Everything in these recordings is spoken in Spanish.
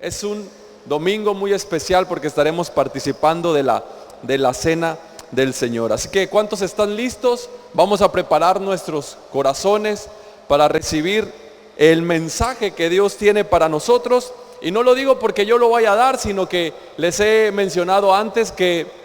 Es un domingo muy especial porque estaremos participando de la cena del Señor. Así que, ¿cuántos están listos? Vamos a preparar nuestros corazones para recibir el mensaje que Dios tiene para nosotros. Y no lo digo porque yo lo vaya a dar, sino que les he mencionado antes que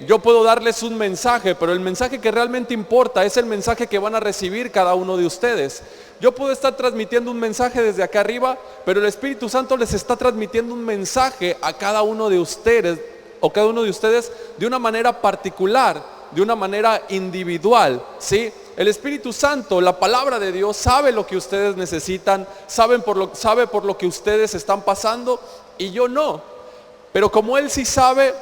yo puedo darles un mensaje, pero el mensaje que realmente importa es el mensaje que van a recibir cada uno de ustedes. Yo puedo estar transmitiendo un mensaje desde acá arriba, pero el Espíritu Santo les está transmitiendo un mensaje a cada uno de ustedes, o cada uno de ustedes, de una manera particular, de una manera individual, ¿sí? El Espíritu Santo, la palabra de Dios, sabe lo que ustedes necesitan, sabe por lo que ustedes están pasando, y yo no. Pero como Él sí sabe,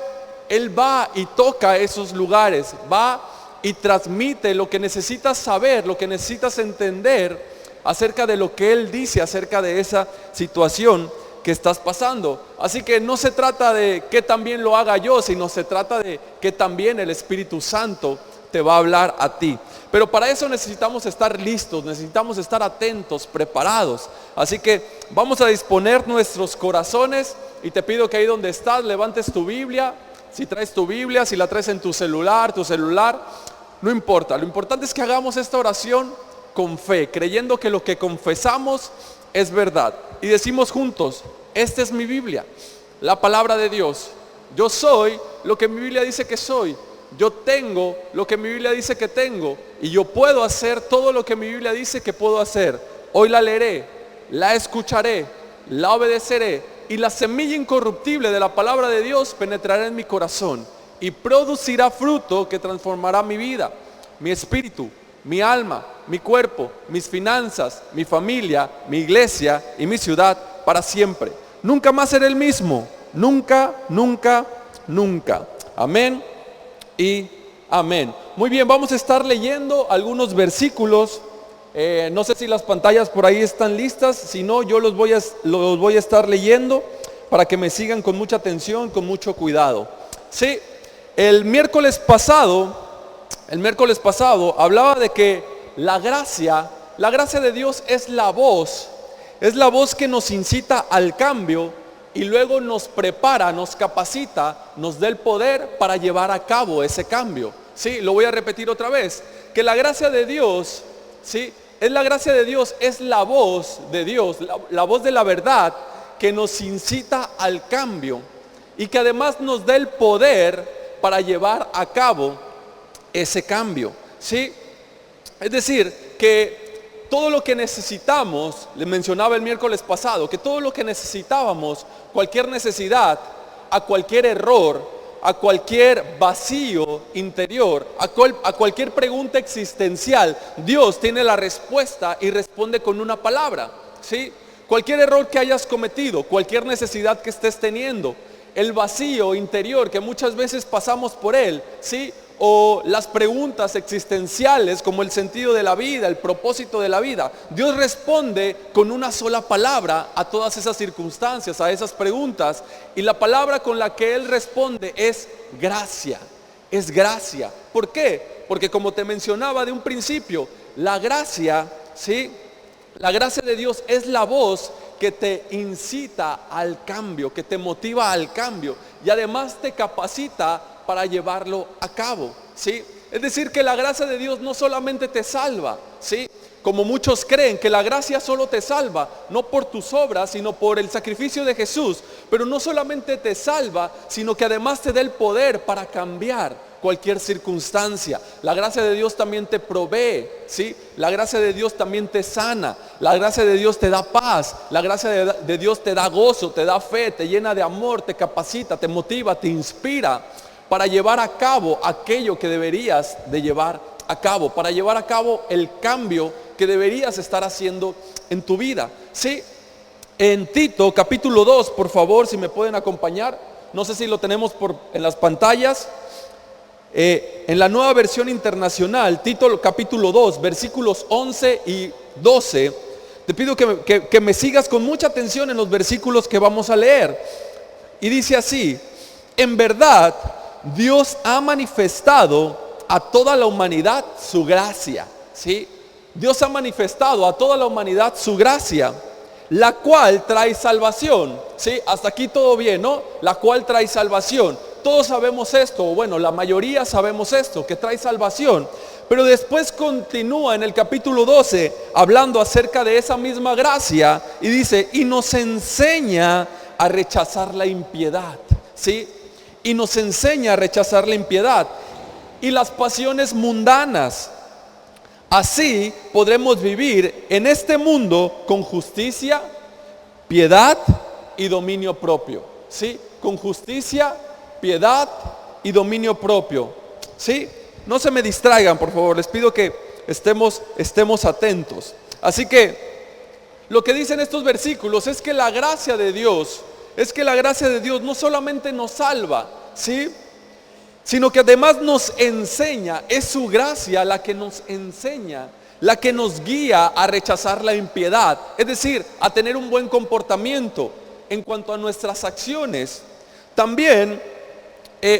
Él va y toca esos lugares, va y transmite lo que necesitas saber, lo que necesitas entender acerca de lo que Él dice, acerca de esa situación que estás pasando. Así que no se trata de que también lo haga yo, sino se trata de que también el Espíritu Santo te va a hablar a ti. Pero para eso necesitamos estar listos, necesitamos estar atentos, preparados. Así que vamos a disponer nuestros corazones y te pido que ahí donde estás levantes tu Biblia. Si traes tu Biblia, si la traes en tu celular, no importa. Lo importante es que hagamos esta oración con fe, creyendo que lo que confesamos es verdad. Y decimos juntos: esta es mi Biblia, la palabra de Dios. Yo soy lo que mi Biblia dice que soy. Yo tengo lo que mi Biblia dice que tengo. Y yo puedo hacer todo lo que mi Biblia dice que puedo hacer. Hoy la leeré, la escucharé, la obedeceré. Y la semilla incorruptible de la palabra de Dios penetrará en mi corazón y producirá fruto que transformará mi vida, mi espíritu, mi alma, mi cuerpo, mis finanzas, mi familia, mi iglesia y mi ciudad para siempre. Nunca más seré el mismo. Nunca, nunca, nunca. Amén y amén. Muy bien, vamos a estar leyendo algunos versículos. No sé si las pantallas por ahí están listas. Si no, yo los voy a estar leyendo para que me sigan con mucha atención, con mucho cuidado. Sí, el miércoles pasado hablaba de que la gracia de Dios es la voz que nos incita al cambio y luego nos prepara, nos capacita, nos da el poder para llevar a cabo ese cambio. Sí, lo voy a repetir otra vez, que la gracia de Dios, sí, es la gracia de Dios, es la voz de Dios, la voz de la verdad que nos incita al cambio y que además nos da el poder para llevar a cabo ese cambio, ¿sí? Es decir, que todo lo que necesitamos, le mencionaba el miércoles pasado, que todo lo que necesitábamos, cualquier necesidad, a cualquier error, a cualquier vacío interior, a cualquier pregunta existencial, Dios tiene la respuesta y responde con una palabra, ¿sí? Cualquier error que hayas cometido, cualquier necesidad que estés teniendo, el vacío interior que muchas veces pasamos por él, ¿sí? O las preguntas existenciales como el sentido de la vida, el propósito de la vida, Dios responde con una sola palabra a todas esas circunstancias, a esas preguntas, y la palabra con la que Él responde es gracia, es gracia. ¿Por qué? Porque como te mencionaba de un principio, la gracia, ¿sí? La gracia de Dios es la voz que te incita al cambio, que te motiva al cambio y además te capacita para llevarlo a cabo, ¿sí? Es decir, que la gracia de Dios no solamente te salva, ¿sí? Como muchos creen que la gracia solo te salva, no por tus obras, sino por el sacrificio de Jesús. Pero no solamente te salva, sino que además te da el poder para cambiar cualquier circunstancia. La gracia de Dios también te provee, ¿sí? La gracia de Dios también te sana. La gracia de Dios te da paz. La gracia de Dios te da gozo, te da fe, te llena de amor, te capacita, te motiva, te inspira para llevar a cabo aquello que deberías de llevar a cabo, para llevar a cabo el cambio que deberías estar haciendo en tu vida, ¿sí? En Tito capítulo 2, por favor, si me pueden acompañar, no sé si lo tenemos en las pantallas, en la Nueva Versión Internacional, Tito capítulo 2, versículos 11 y 12, te pido que me sigas con mucha atención en los versículos que vamos a leer, y dice así: en verdad, Dios ha manifestado a toda la humanidad su gracia, ¿sí? Dios ha manifestado a toda la humanidad su gracia, la cual trae salvación. ¿Sí? Hasta aquí todo bien, ¿no? La cual trae salvación. Todos sabemos esto, bueno, la mayoría sabemos esto, que trae salvación. Pero después continúa en el capítulo 12 hablando acerca de esa misma gracia y dice, y nos enseña a rechazar la impiedad, ¿sí? Y nos enseña a rechazar la impiedad y las pasiones mundanas. Así podremos vivir en este mundo con justicia, piedad y dominio propio, ¿sí? Con justicia, piedad y dominio propio, ¿sí? No se me distraigan, por favor, les pido que estemos atentos. Así que lo que dicen estos versículos es que la gracia de Dios, no solamente nos salva, ¿sí? Sino que además nos enseña, es su gracia la que nos enseña, la que nos guía a rechazar la impiedad, es decir, a tener un buen comportamiento en cuanto a nuestras acciones. También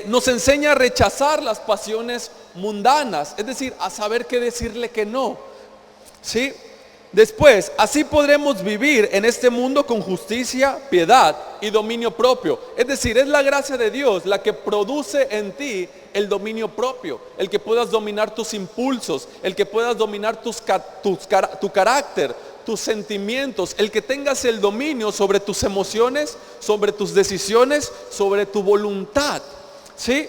nos enseña a rechazar las pasiones mundanas, es decir, a saber qué decirle que no, ¿sí? Después, así podremos vivir en este mundo con justicia, piedad y dominio propio. Es decir, es la gracia de Dios la que produce en ti el dominio propio, el que puedas dominar tus impulsos, el que puedas dominar tu carácter, tus sentimientos, el que tengas el dominio sobre tus emociones, sobre tus decisiones, sobre tu voluntad, ¿sí?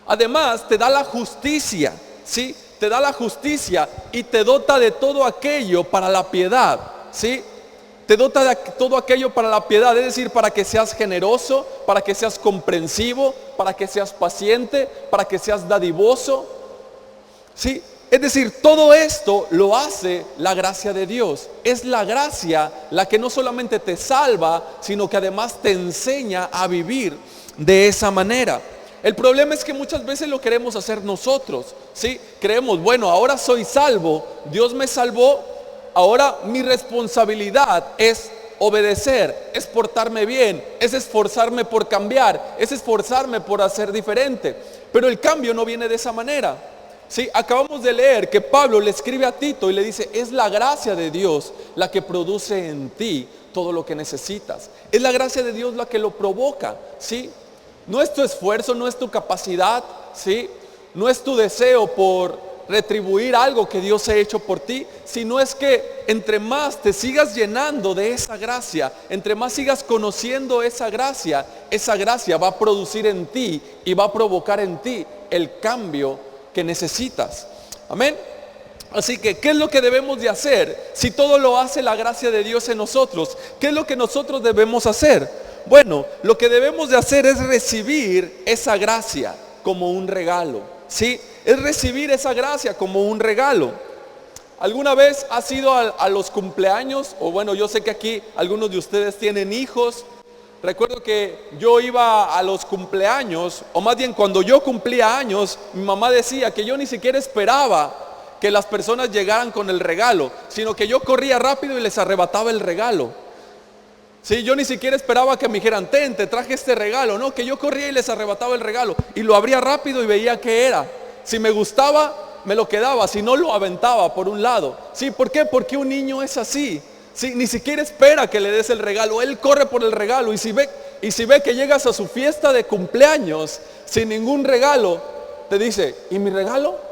Además, te da la justicia, ¿sí? Te da la justicia y te dota de todo aquello para la piedad, ¿sí? Te dota de todo aquello para la piedad, es decir, para que seas generoso, para que seas comprensivo, para que seas paciente, para que seas dadivoso, ¿sí? Es decir, todo esto lo hace la gracia de Dios. Es la gracia la que no solamente te salva, sino que además te enseña a vivir de esa manera. El problema es que muchas veces lo queremos hacer nosotros, ¿sí? Creemos, bueno, ahora soy salvo, Dios me salvó, ahora mi responsabilidad es obedecer, es portarme bien, es esforzarme por cambiar, es esforzarme por hacer diferente. Pero el cambio no viene de esa manera, ¿sí? Acabamos de leer que Pablo le escribe a Tito y le dice, es la gracia de Dios la que produce en ti todo lo que necesitas. Es la gracia de Dios la que lo provoca, ¿sí? No es tu esfuerzo, no es tu capacidad, ¿sí? No es tu deseo por retribuir algo que Dios ha hecho por ti, sino es que entre más te sigas llenando de esa gracia, entre más sigas conociendo esa gracia va a producir en ti y va a provocar en ti el cambio que necesitas. Amén. Así que, ¿qué es lo que debemos de hacer? Si todo lo hace la gracia de Dios en nosotros, ¿qué es lo que nosotros debemos hacer? Bueno, lo que debemos de hacer es recibir esa gracia como un regalo, ¿sí? Es recibir esa gracia como un regalo. ¿Alguna vez has ido a los cumpleaños? O bueno, yo sé que aquí algunos de ustedes tienen hijos. Recuerdo que yo iba a los cumpleaños, o más bien cuando yo cumplía años, mi mamá decía que yo ni siquiera esperaba que las personas llegaran con el regalo, sino que yo corría rápido y les arrebataba el regalo. Sí, yo ni siquiera esperaba que me dijeran, te traje este regalo, no, que yo corría y les arrebataba el regalo y lo abría rápido y veía qué era. Si me gustaba, me lo quedaba, si no lo aventaba por un lado. Sí, ¿por qué? Porque un niño es así. Sí, ni siquiera espera que le des el regalo, él corre por el regalo y si ve que llegas a su fiesta de cumpleaños sin ningún regalo, te dice, ¿y mi regalo?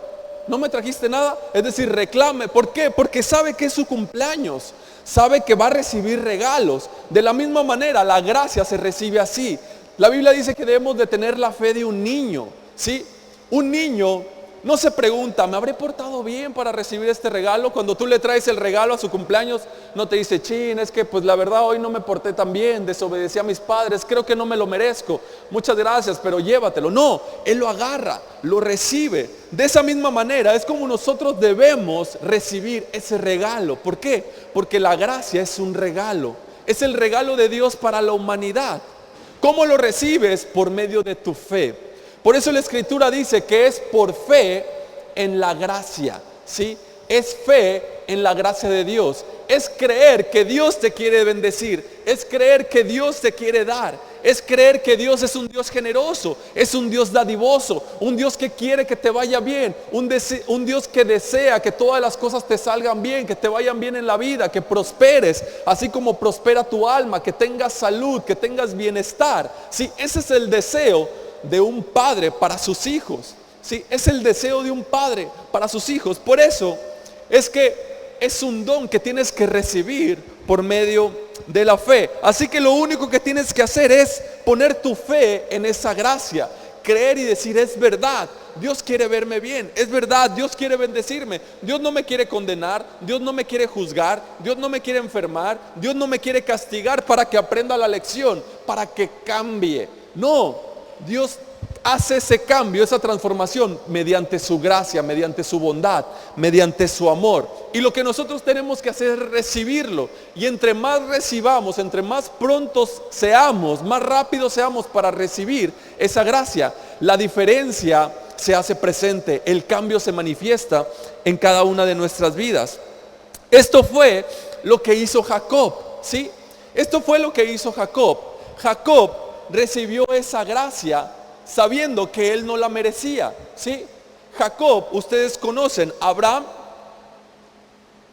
¿No me trajiste nada? Es decir, reclame. ¿Por qué? Porque sabe que es su cumpleaños. Sabe que va a recibir regalos. De la misma manera, la gracia se recibe así. La Biblia dice que debemos de tener la fe de un niño, ¿sí? Un niño no se pregunta, ¿me habré portado bien para recibir este regalo? Cuando tú le traes el regalo a su cumpleaños, no te dice, chin, es que pues la verdad hoy no me porté tan bien, desobedecí a mis padres, creo que no me lo merezco, muchas gracias, pero llévatelo. No, él lo agarra, lo recibe. De esa misma manera es como nosotros debemos recibir ese regalo. ¿Por qué? Porque la gracia es un regalo, es el regalo de Dios para la humanidad. ¿Cómo lo recibes? Por medio de tu fe. Por eso la Escritura dice que es por fe en la gracia, ¿sí? Es fe en la gracia de Dios. Es creer que Dios te quiere bendecir. Es creer que Dios te quiere dar. es creer que Dios es un Dios generoso, es un Dios dadivoso, un Dios que quiere que te vaya bien, un Dios que desea que todas las cosas te salgan bien, que te vayan bien en la vida, que prosperes, así como prospera tu alma, que tengas salud, que tengas bienestar. Sí, ese es el deseo de un padre para sus hijos. Sí, es el deseo de un padre para sus hijos. Por eso es que es un don que tienes que recibir por medio de la fe. Así que lo único que tienes que hacer es poner tu fe en esa gracia, creer y decir: es verdad, Dios quiere verme bien, es verdad, Dios quiere bendecirme, Dios no me quiere condenar, Dios no me quiere juzgar, Dios no me quiere enfermar, Dios no me quiere castigar para que aprenda la lección, para que cambie. No, Dios hace ese cambio, esa transformación mediante su gracia, mediante su bondad, mediante su amor. Y lo que nosotros tenemos que hacer es recibirlo. Y entre más recibamos, entre más prontos seamos, más rápidos seamos para recibir esa gracia, la diferencia se hace presente, el cambio se manifiesta en cada una de nuestras vidas. Esto fue lo que hizo Jacob, ¿sí? Esto fue lo que hizo Jacob. Jacob recibió esa gracia sabiendo que él no la merecía, ¿sí? Jacob, ustedes conocen, Abraham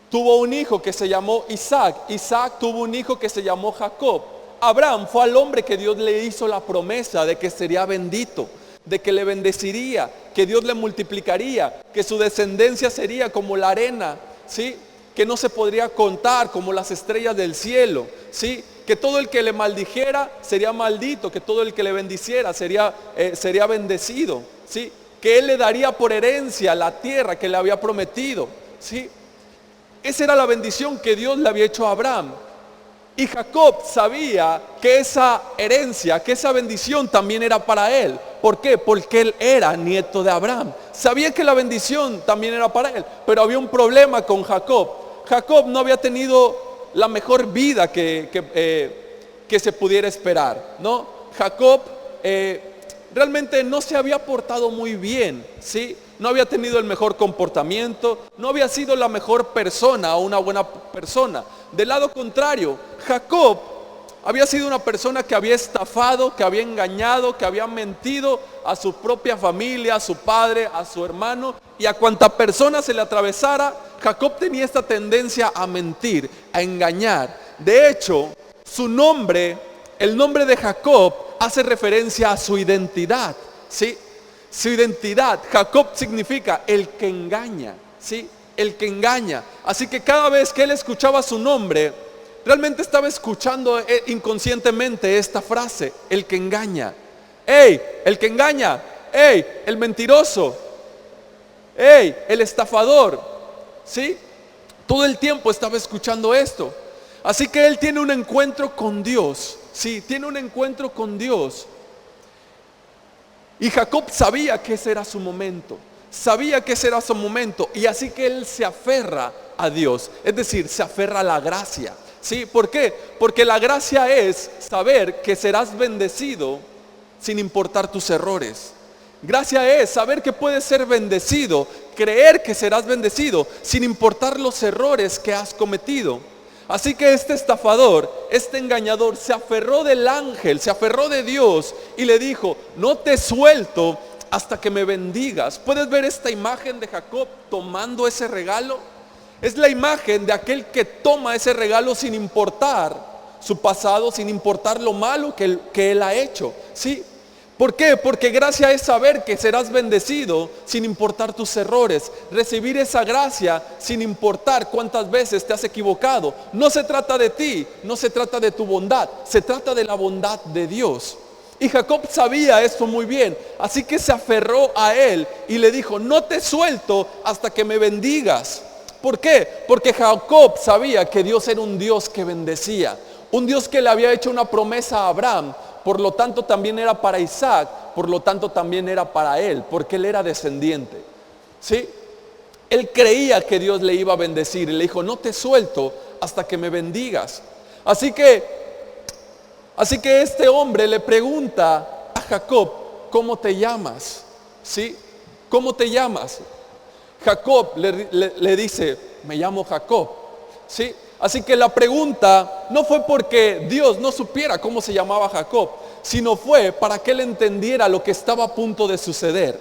tuvo un hijo que se llamó Isaac. Isaac tuvo un hijo que se llamó Jacob. Abraham fue al hombre que Dios le hizo la promesa de que sería bendito, de que le bendeciría, que Dios le multiplicaría, que su descendencia sería como la arena, ¿sí? Que no se podría contar, como las estrellas del cielo, ¿sí? Que todo el que le maldijera sería maldito, que todo el que le bendiciera sería bendecido, ¿sí? Que él le daría por herencia la tierra que le había prometido, ¿sí? Esa era la bendición que Dios le había hecho a Abraham. Y Jacob sabía que esa herencia, que esa bendición también era para él. ¿Por qué? Porque él era nieto de Abraham. Sabía que la bendición también era para él, pero había un problema con Jacob. Jacob no había tenido la mejor vida que se pudiera esperar, ¿no? Jacob realmente no se había portado muy bien, ¿sí? No había tenido el mejor comportamiento, no había sido la mejor persona o una buena persona. Del lado contrario, Jacob había sido una persona que había estafado, que había engañado, que había mentido a su propia familia, a su padre, a su hermano, y a cuanta persona se le atravesara. Jacob tenía esta tendencia a mentir, a engañar. De hecho, su nombre, el nombre de Jacob, hace referencia a su identidad, ¿sí? Su identidad. Jacob significa el que engaña, ¿sí? El que engaña. Así que cada vez que él escuchaba su nombre, realmente estaba escuchando inconscientemente esta frase: el que engaña. ¡Ey! El que engaña. ¡Ey! El mentiroso. ¡Ey! El estafador. ¿Sí? Todo el tiempo estaba escuchando esto. Así que él tiene un encuentro con Dios. Sí, tiene un encuentro con Dios. Y Jacob sabía que ese era su momento. Sabía que ese era su momento. Y así que él se aferra a Dios. Es decir, se aferra a la gracia. ¿Sí? ¿Por qué? Porque la gracia es saber que serás bendecido sin importar tus errores. Gracia es saber que puedes ser bendecido, creer que serás bendecido sin importar los errores que has cometido. Así que este estafador, este engañador, se aferró del ángel, se aferró de Dios y le dijo: no te suelto hasta que me bendigas. ¿Puedes ver esta imagen de Jacob tomando ese regalo? Es la imagen de aquel que toma ese regalo sin importar su pasado, sin importar lo malo que él ha hecho, ¿sí? ¿Por qué? Porque gracia es saber que serás bendecido sin importar tus errores. Recibir esa gracia sin importar cuántas veces te has equivocado. No se trata de ti, no se trata de tu bondad, se trata de la bondad de Dios. Y Jacob sabía esto muy bien, así que se aferró a él y le dijo: no te suelto hasta que me bendigas. ¿Por qué? Porque Jacob sabía que Dios era un Dios que bendecía, un Dios que le había hecho una promesa a Abraham. Por lo tanto también era para Isaac, por lo tanto también era para él, porque él era descendiente, ¿sí? Él creía que Dios le iba a bendecir y le dijo: no te suelto hasta que me bendigas. Así que este hombre le pregunta a Jacob: ¿cómo te llamas? ¿Sí? ¿Cómo te llamas? Jacob le dice: me llamo Jacob, ¿sí? Así que la pregunta no fue porque Dios no supiera cómo se llamaba Jacob, sino fue para que él entendiera lo que estaba a punto de suceder.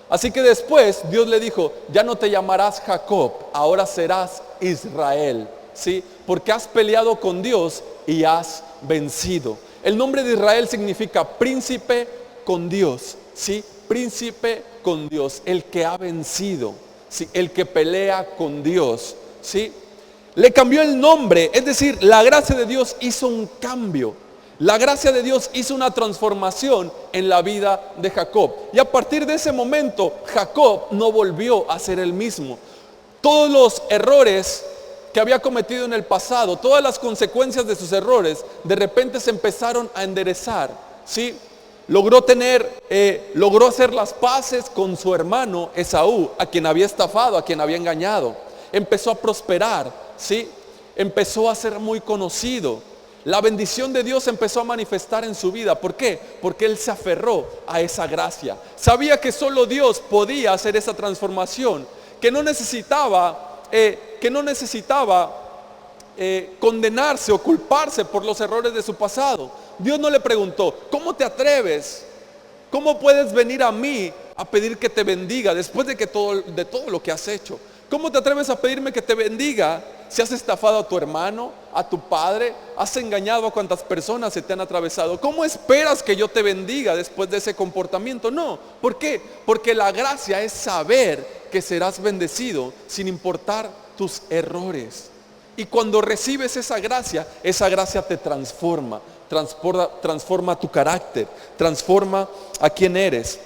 Así que después Dios le dijo, ya no te llamarás Jacob, ahora serás Israel, ¿sí? Porque has peleado con Dios y has vencido. El nombre de Israel significa príncipe con Dios, ¿sí? Príncipe con Dios, el que ha vencido, ¿sí? El que pelea con Dios, ¿sí? Le cambió el nombre, es decir, la gracia de Dios hizo un cambio. La gracia de Dios hizo una transformación en la vida de Jacob. Y a partir de ese momento, Jacob no volvió a ser el mismo. Todos los errores que había cometido en el pasado, todas las consecuencias de sus errores, de repente se empezaron a enderezar, ¿sí? Logró hacer las paces con su hermano Esaú, a quien había estafado, a quien había engañado. Empezó a prosperar, ¿sí? Empezó a ser muy conocido. La bendición de Dios empezó a manifestar en su vida. ¿Por qué? Porque él se aferró a esa gracia. Sabía que solo Dios podía hacer esa transformación, que no necesitaba condenarse o culparse por los errores de su pasado. Dios no le preguntó, ¿cómo te atreves? ¿Cómo puedes venir a mí a pedir que te bendiga después de todo lo que has hecho? ¿Cómo te atreves a pedirme que te bendiga si has estafado a tu hermano, a tu padre, has engañado a cuantas personas se te han atravesado? ¿Cómo esperas que yo te bendiga después de ese comportamiento? No, ¿por qué? Porque la gracia es saber que serás bendecido sin importar tus errores. Y cuando recibes esa gracia te transforma tu carácter, transforma a quien eres.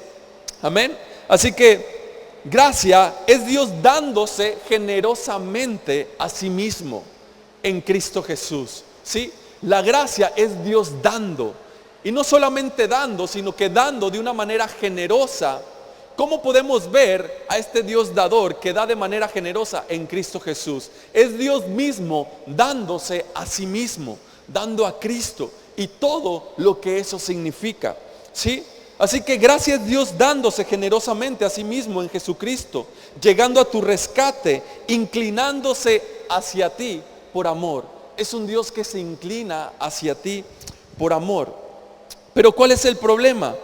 Amén. Así que gracia es Dios dándose generosamente a sí mismo en Cristo Jesús, ¿sí? La gracia es Dios dando, y no solamente dando, sino que dando de una manera generosa. ¿Cómo podemos ver a este Dios dador que da de manera generosa en Cristo Jesús? Es Dios mismo dándose a sí mismo, dando a Cristo y todo lo que eso significa, ¿sí? Así que gracias Dios dándose generosamente a sí mismo en Jesucristo, llegando a tu rescate, inclinándose hacia ti por amor. Es un Dios que se inclina hacia ti por amor. Pero ¿cuál es el problema?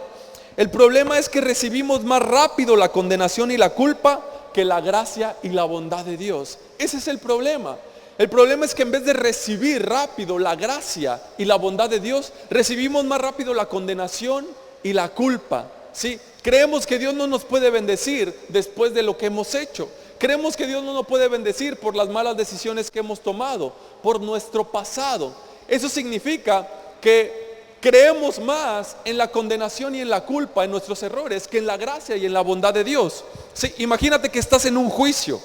El problema es que recibimos más rápido la condenación y la culpa que la gracia y la bondad de Dios. Ese es el problema. El problema es que en vez de recibir rápido la gracia y la bondad de Dios, recibimos más rápido la condenación y la culpa, ¿sí? Creemos que Dios no nos puede bendecir después de lo que hemos hecho. Creemos que Dios no nos puede bendecir por las malas decisiones que hemos tomado, por nuestro pasado. Eso significa que creemos más en la condenación y en la culpa, en nuestros errores, que en la gracia y en la bondad de Dios. Sí, imagínate que estás en un juicio.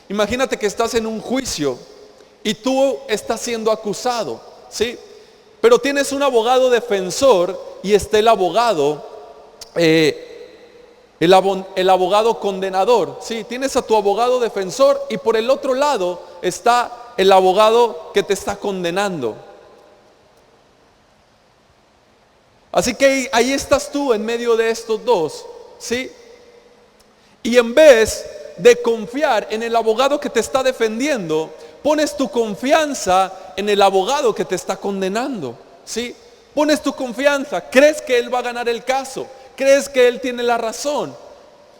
Imagínate que estás en un juicio y tú estás siendo acusado, ¿sí? Pero tienes un abogado defensor y está el abogado condenador, ¿sí? Tienes a tu abogado defensor y por el otro lado está el abogado que te está condenando. Así que ahí estás tú en medio de estos dos, ¿sí? Y en vez de confiar en el abogado que te está defendiendo, pones tu confianza en el abogado que te está condenando, ¿sí? Pones tu confianza, crees que él va a ganar el caso, crees que él tiene la razón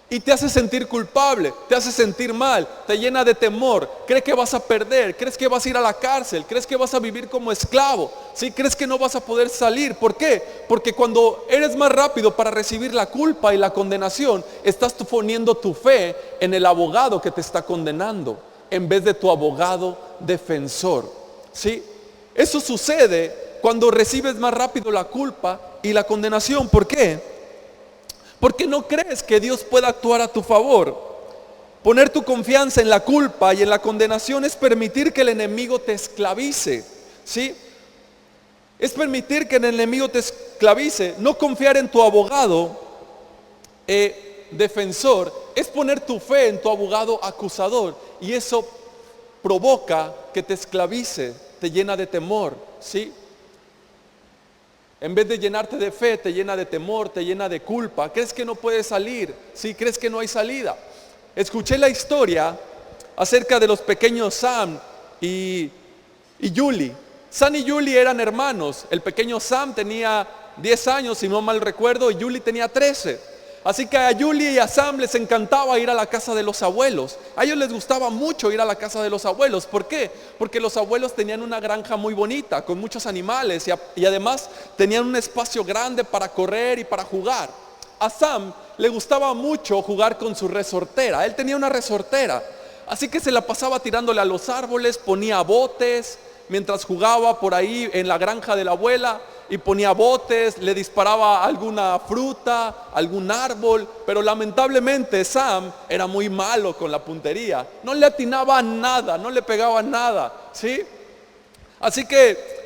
y te hace sentir culpable, te hace sentir mal, te llena de temor, crees que vas a perder, crees que vas a ir a la cárcel, crees que vas a vivir como esclavo, ¿sí? Crees que no vas a poder salir. ¿Por qué? Porque cuando eres más rápido para recibir la culpa y la condenación, estás tú poniendo tu fe en el abogado que te está condenando en vez de tu abogado defensor, ¿sí? Eso sucede cuando recibes más rápido la culpa y la condenación. ¿Por qué? Porque no crees que Dios pueda actuar a tu favor. Poner tu confianza en la culpa y en la condenación es permitir que el enemigo te esclavice, ¿sí? Es permitir que el enemigo te esclavice. No confiar en tu abogado defensor es poner tu fe en tu abogado acusador, y eso provoca que te esclavice, te llena de temor, ¿sí? En vez de llenarte de fe, te llena de temor, te llena de culpa. Crees que no puedes salir, ¿sí? Crees que no hay salida. Escuché la historia acerca de los pequeños Sam y Julie. Sam y Julie eran hermanos. El pequeño Sam tenía 10 años, si no mal recuerdo, y Julie tenía 13. Así que a Julie y a Sam les encantaba ir a la casa de los abuelos. A ellos les gustaba mucho ir a la casa de los abuelos. ¿Por qué? Porque los abuelos tenían una granja muy bonita, con muchos animales, y además tenían un espacio grande para correr y para jugar. A Sam le gustaba mucho jugar con su resortera. Él tenía una resortera, así que se la pasaba tirándole a los árboles, ponía botes mientras jugaba por ahí en la granja de la abuela, y ponía botes, le disparaba alguna fruta, algún árbol, pero lamentablemente Sam era muy malo con la puntería, no le atinaba a nada, no le pegaba nada, ¿sí? Así que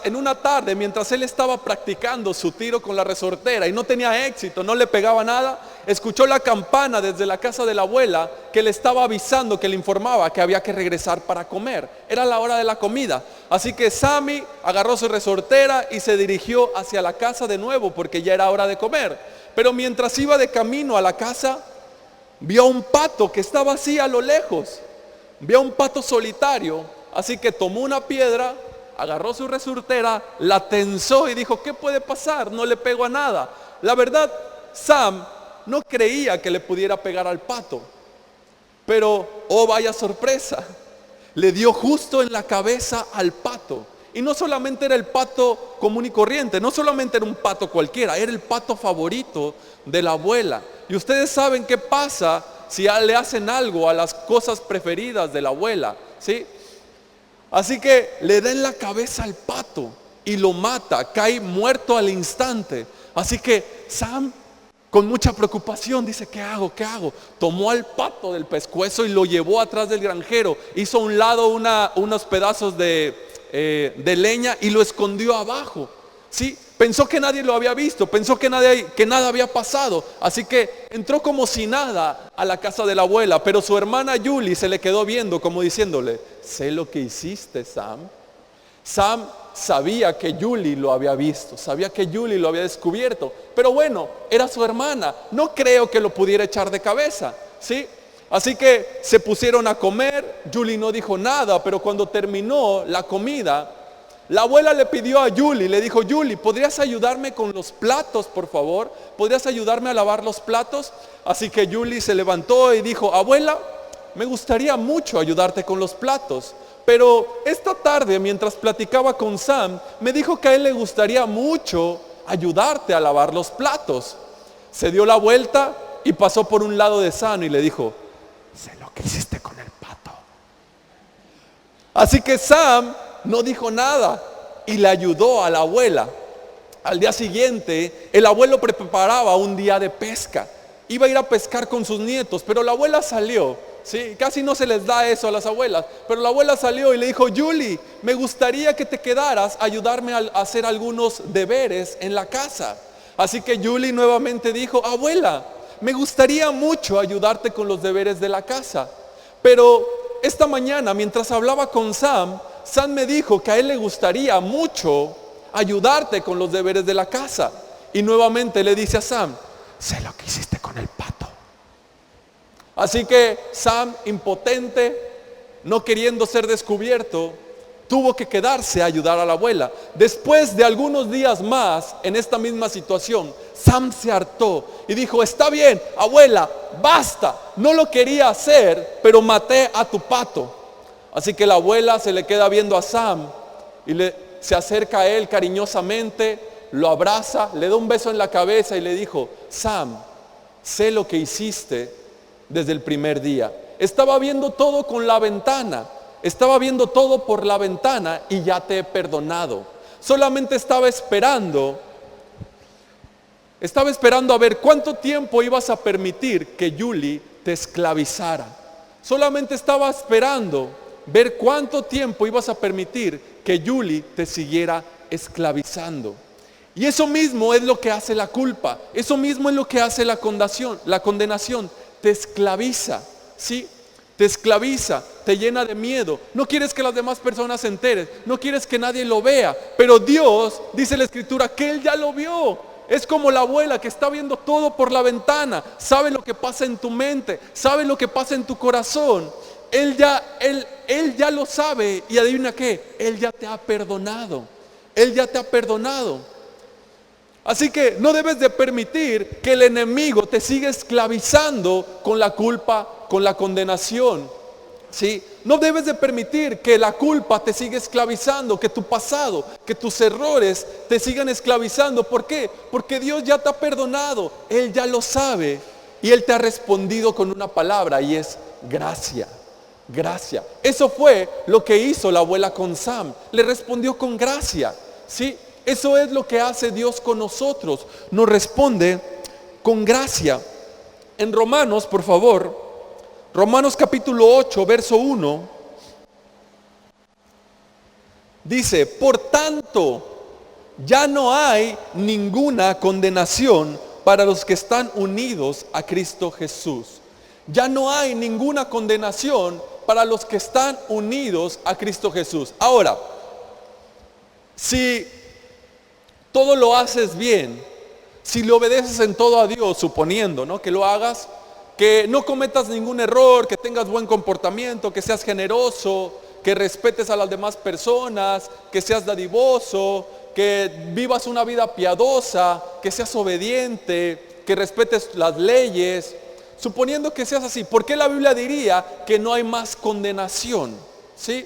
en una tarde, mientras él estaba practicando su tiro con la resortera y no tenía éxito, no le pegaba nada, escuchó la campana desde la casa de la abuela que le estaba avisando, que le informaba que había que regresar para comer. Era la hora de la comida. Así que Sammy agarró su resortera y se dirigió hacia la casa de nuevo porque ya era hora de comer. Pero mientras iba de camino a la casa, vio a un pato que estaba así a lo lejos. Vio a un pato solitario. Así que tomó una piedra, agarró su resortera, la tensó y dijo, ¿qué puede pasar? No le pego a nada. La verdad, Sam no creía que le pudiera pegar al pato. Pero, oh vaya sorpresa, le dio justo en la cabeza al pato. Y no solamente era el pato común y corriente, no solamente era un pato cualquiera, era el pato favorito de la abuela. Y ustedes saben qué pasa si le hacen algo a las cosas preferidas de la abuela, ¿sí? Así que le da en la cabeza al pato y lo mata, cae muerto al instante. Así que Sam, con mucha preocupación, dice, ¿qué hago? ¿Qué hago? Tomó al pato del pescuezo y lo llevó atrás del granjero. Hizo a un lado unos pedazos de leña y lo escondió abajo. ¿Sí? Pensó que nadie lo había visto, pensó que nada había pasado. Así que entró como si nada a la casa de la abuela. Pero su hermana Julie se le quedó viendo como diciéndole, sé lo que hiciste, Sam. Sam sabía que Julie lo había visto, sabía que Julie lo había descubierto. Pero bueno, era su hermana, no creo que lo pudiera echar de cabeza, ¿sí? Así que se pusieron a comer. Julie no dijo nada, pero cuando terminó la comida, la abuela le pidió a Julie, le dijo, Julie, ¿podrías ayudarme con los platos, por favor? ¿Podrías ayudarme a lavar los platos? Así que Julie se levantó y dijo, abuela, me gustaría mucho ayudarte con los platos, pero esta tarde mientras platicaba con Sam, me dijo que a él le gustaría mucho ayudarte a lavar los platos. Se dio la vuelta y pasó por un lado de Sam y le dijo, sé lo que hiciste con el pato. Así que Sam no dijo nada y le ayudó a la abuela. Al día siguiente, el abuelo preparaba un día de pesca. Iba a ir a pescar con sus nietos, pero la abuela salió. Sí, casi no se les da eso a las abuelas, pero la abuela salió y le dijo, Julie, me gustaría que te quedaras a ayudarme a hacer algunos deberes en la casa. Así que Julie nuevamente dijo, abuela, me gustaría mucho ayudarte con los deberes de la casa. Pero esta mañana, mientras hablaba con Sam me dijo que a él le gustaría mucho ayudarte con los deberes de la casa. Y nuevamente le dice a Sam, sé lo que hiciste con el pato. Así que Sam, impotente, no queriendo ser descubierto, tuvo que quedarse a ayudar a la abuela. Después de algunos días más en esta misma situación, Sam se hartó y dijo, está bien, abuela, basta, no lo quería hacer, pero maté a tu pato. Así que la abuela se le queda viendo a Sam y se acerca a él cariñosamente, lo abraza, le da un beso en la cabeza y le dijo, Sam, sé lo que hiciste desde el primer día. Estaba viendo todo con la ventana, estaba viendo todo por la ventana y ya te he perdonado. Solamente estaba esperando a ver cuánto tiempo ibas a permitir que Julie te esclavizara. Solamente estaba esperando ver cuánto tiempo ibas a permitir que Julie te siguiera esclavizando. Y eso mismo es lo que hace la culpa. Eso mismo es lo que hace la condenación. Te esclaviza, ¿sí? Te esclaviza, te llena de miedo. No quieres que las demás personas se enteren, no quieres que nadie lo vea. Pero Dios, dice la Escritura, que Él ya lo vio. Es como la abuela que está viendo todo por la ventana. Sabe lo que pasa en tu mente, sabe lo que pasa en tu corazón. Él ya lo sabe. Y adivina qué, Él ya te ha perdonado. Él ya te ha perdonado. Así que no debes de permitir que el enemigo te siga esclavizando con la culpa, con la condenación. ¿Sí? No debes de permitir que la culpa te siga esclavizando, que tu pasado, que tus errores te sigan esclavizando. ¿Por qué? Porque Dios ya te ha perdonado, Él ya lo sabe y Él te ha respondido con una palabra y es gracia. Gracia. Eso fue lo que hizo la abuela con Sam. Le respondió con gracia. ¿Sí? Eso es lo que hace Dios con nosotros. Nos responde con gracia. En Romanos, por favor, Romanos capítulo 8, verso 1, dice, por tanto, ya no hay ninguna condenación para los que están unidos a Cristo Jesús. Ya no hay ninguna condenación para los que están unidos a Cristo Jesús. Ahora, si todo lo haces bien, si le obedeces en todo a Dios, suponiendo, ¿no?, que lo hagas, que no cometas ningún error, que tengas buen comportamiento, que seas generoso, que respetes a las demás personas, que seas dadivoso, que vivas una vida piadosa, que seas obediente, que respetes las leyes. Suponiendo que seas así, ¿por qué la Biblia diría que no hay más condenación? ¿Sí?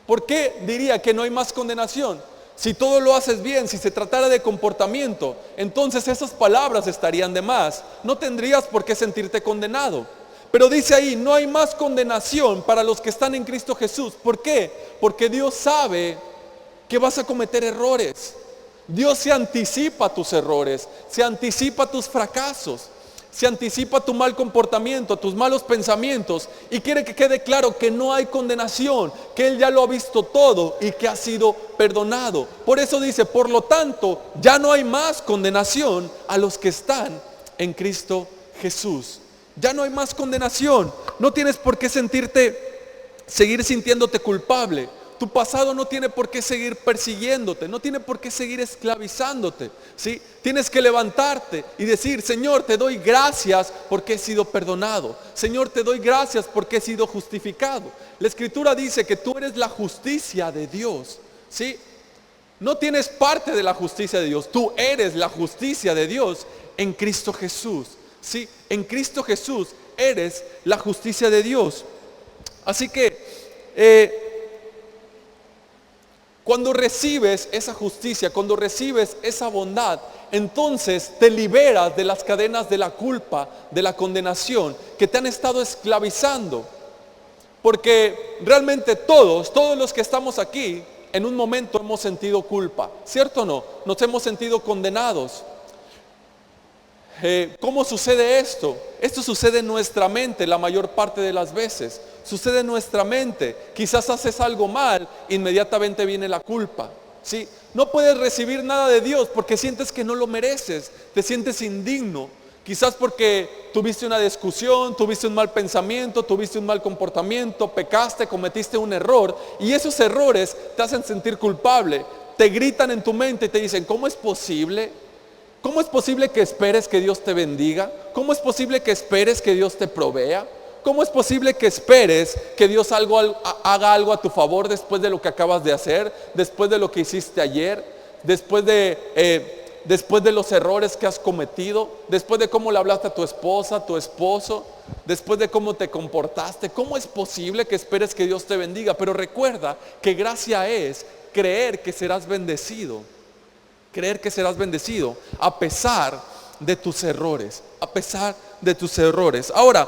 ¿Por qué diría que no hay más condenación? Si todo lo haces bien, si se tratara de comportamiento, entonces esas palabras estarían de más. No tendrías por qué sentirte condenado. Pero dice ahí, no hay más condenación para los que están en Cristo Jesús. ¿Por qué? Porque Dios sabe que vas a cometer errores. Dios se anticipa a tus errores, se anticipa a tus fracasos, se anticipa a tu mal comportamiento, a tus malos pensamientos, y quiere que quede claro que no hay condenación, que Él ya lo ha visto todo y que ha sido perdonado. Por eso dice, por lo tanto, ya no hay más condenación a los que están en Cristo Jesús. Ya no hay más condenación. No tienes por qué seguir sintiéndote culpable. Tu pasado no tiene por qué seguir persiguiéndote, no tiene por qué seguir esclavizándote, ¿sí? Tienes que levantarte y decir, Señor, te doy gracias porque he sido perdonado. Señor, te doy gracias porque he sido justificado. La Escritura dice que tú eres la justicia de Dios, ¿sí? No tienes parte de la justicia de Dios, tú eres la justicia de Dios en Cristo Jesús, ¿sí? En Cristo Jesús eres la justicia de Dios. Así que cuando recibes esa justicia, cuando recibes esa bondad, entonces te liberas de las cadenas de la culpa, de la condenación que te han estado esclavizando. Porque realmente todos los que estamos aquí, en un momento hemos sentido culpa, ¿cierto o no? Nos hemos sentido condenados. ¿Cómo sucede esto? Esto sucede en nuestra mente la mayor parte de las veces. Sucede en nuestra mente. Quizás haces algo mal, inmediatamente viene la culpa, ¿sí? No puedes recibir nada de Dios porque sientes que no lo mereces, te sientes indigno. Quizás porque tuviste una discusión, tuviste un mal pensamiento, tuviste un mal comportamiento, pecaste, cometiste un error, y esos errores te hacen sentir culpable. Te gritan en tu mente y te dicen, ¿cómo es posible? ¿Cómo es posible que esperes que Dios te bendiga? ¿Cómo es posible que esperes que Dios te provea? ¿Cómo es posible que esperes que Dios haga algo a tu favor después de lo que acabas de hacer? Después de lo que hiciste ayer, después de los errores que has cometido, después de cómo le hablaste a tu esposa, a tu esposo, después de cómo te comportaste. ¿Cómo es posible que esperes que Dios te bendiga? Pero recuerda que gracia es creer que serás bendecido. Creer que serás bendecido a pesar de tus errores, a pesar de tus errores. Ahora,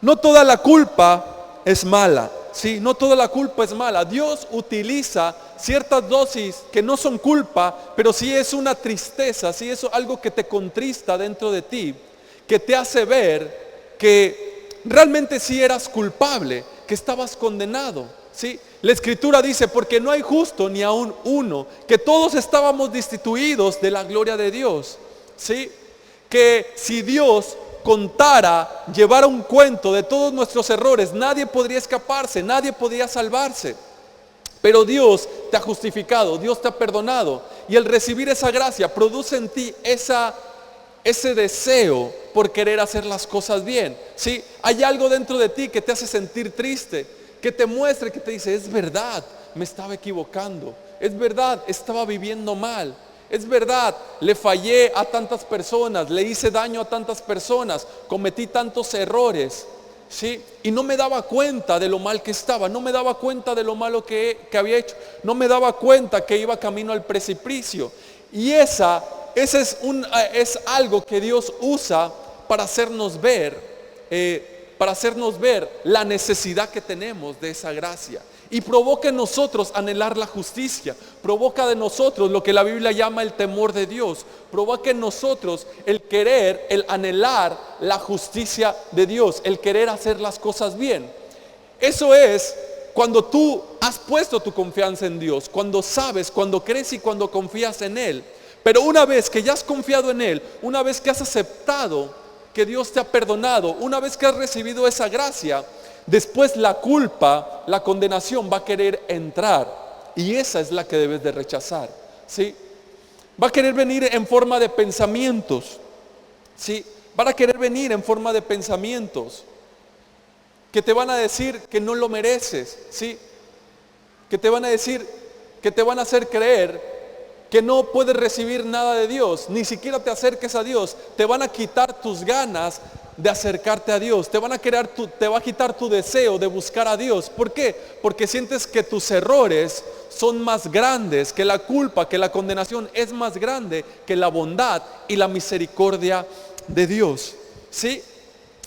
no toda la culpa es mala, ¿sí? No toda la culpa es mala. Dios utiliza ciertas dosis que no son culpa, pero sí es una tristeza, sí es algo que te contrista dentro de ti, que te hace ver que realmente sí eras culpable, que estabas condenado, ¿sí? La Escritura dice, porque no hay justo ni aún uno, que todos estábamos destituidos de la gloria de Dios, ¿sí? Que si Dios contara, llevara un cuento de todos nuestros errores, nadie podría escaparse, nadie podría salvarse. Pero Dios te ha justificado, Dios te ha perdonado, y el recibir esa gracia produce en ti ese deseo por querer hacer las cosas bien, ¿sí? Hay algo dentro de ti que te hace sentir triste, que te muestre, que te dice, es verdad, me estaba equivocando, es verdad, estaba viviendo mal, es verdad, le fallé a tantas personas, le hice daño a tantas personas, cometí tantos errores, ¿sí? Y no me daba cuenta de lo mal que estaba, no me daba cuenta de lo malo que había hecho, no me daba cuenta que iba camino al precipicio. Y esa es algo que Dios usa para hacernos ver la necesidad que tenemos de esa gracia. Y provoca en nosotros anhelar la justicia, provoca de nosotros lo que la Biblia llama el temor de Dios, provoca en nosotros el querer, el anhelar la justicia de Dios, el querer hacer las cosas bien. Eso es cuando tú has puesto tu confianza en Dios, cuando sabes, cuando crees y cuando confías en Él. Pero una vez que ya has confiado en Él, una vez que has aceptado que Dios te ha perdonado, una vez que has recibido esa gracia, después la culpa, la condenación va a querer entrar, y esa es la que debes de rechazar, ¿sí? Va a querer venir en forma de pensamientos, ¿sí? Van a querer venir en forma de pensamientos que te van a decir que no lo mereces, ¿sí? Que te van a decir, que te van a hacer creer que no puedes recibir nada de Dios, ni siquiera te acerques a Dios, te van a quitar tus ganas de acercarte a Dios, te va a quitar tu deseo de buscar a Dios. ¿Por qué? Porque sientes que tus errores son más grandes, que la culpa, que la condenación es más grande que la bondad y la misericordia de Dios, ¿sí?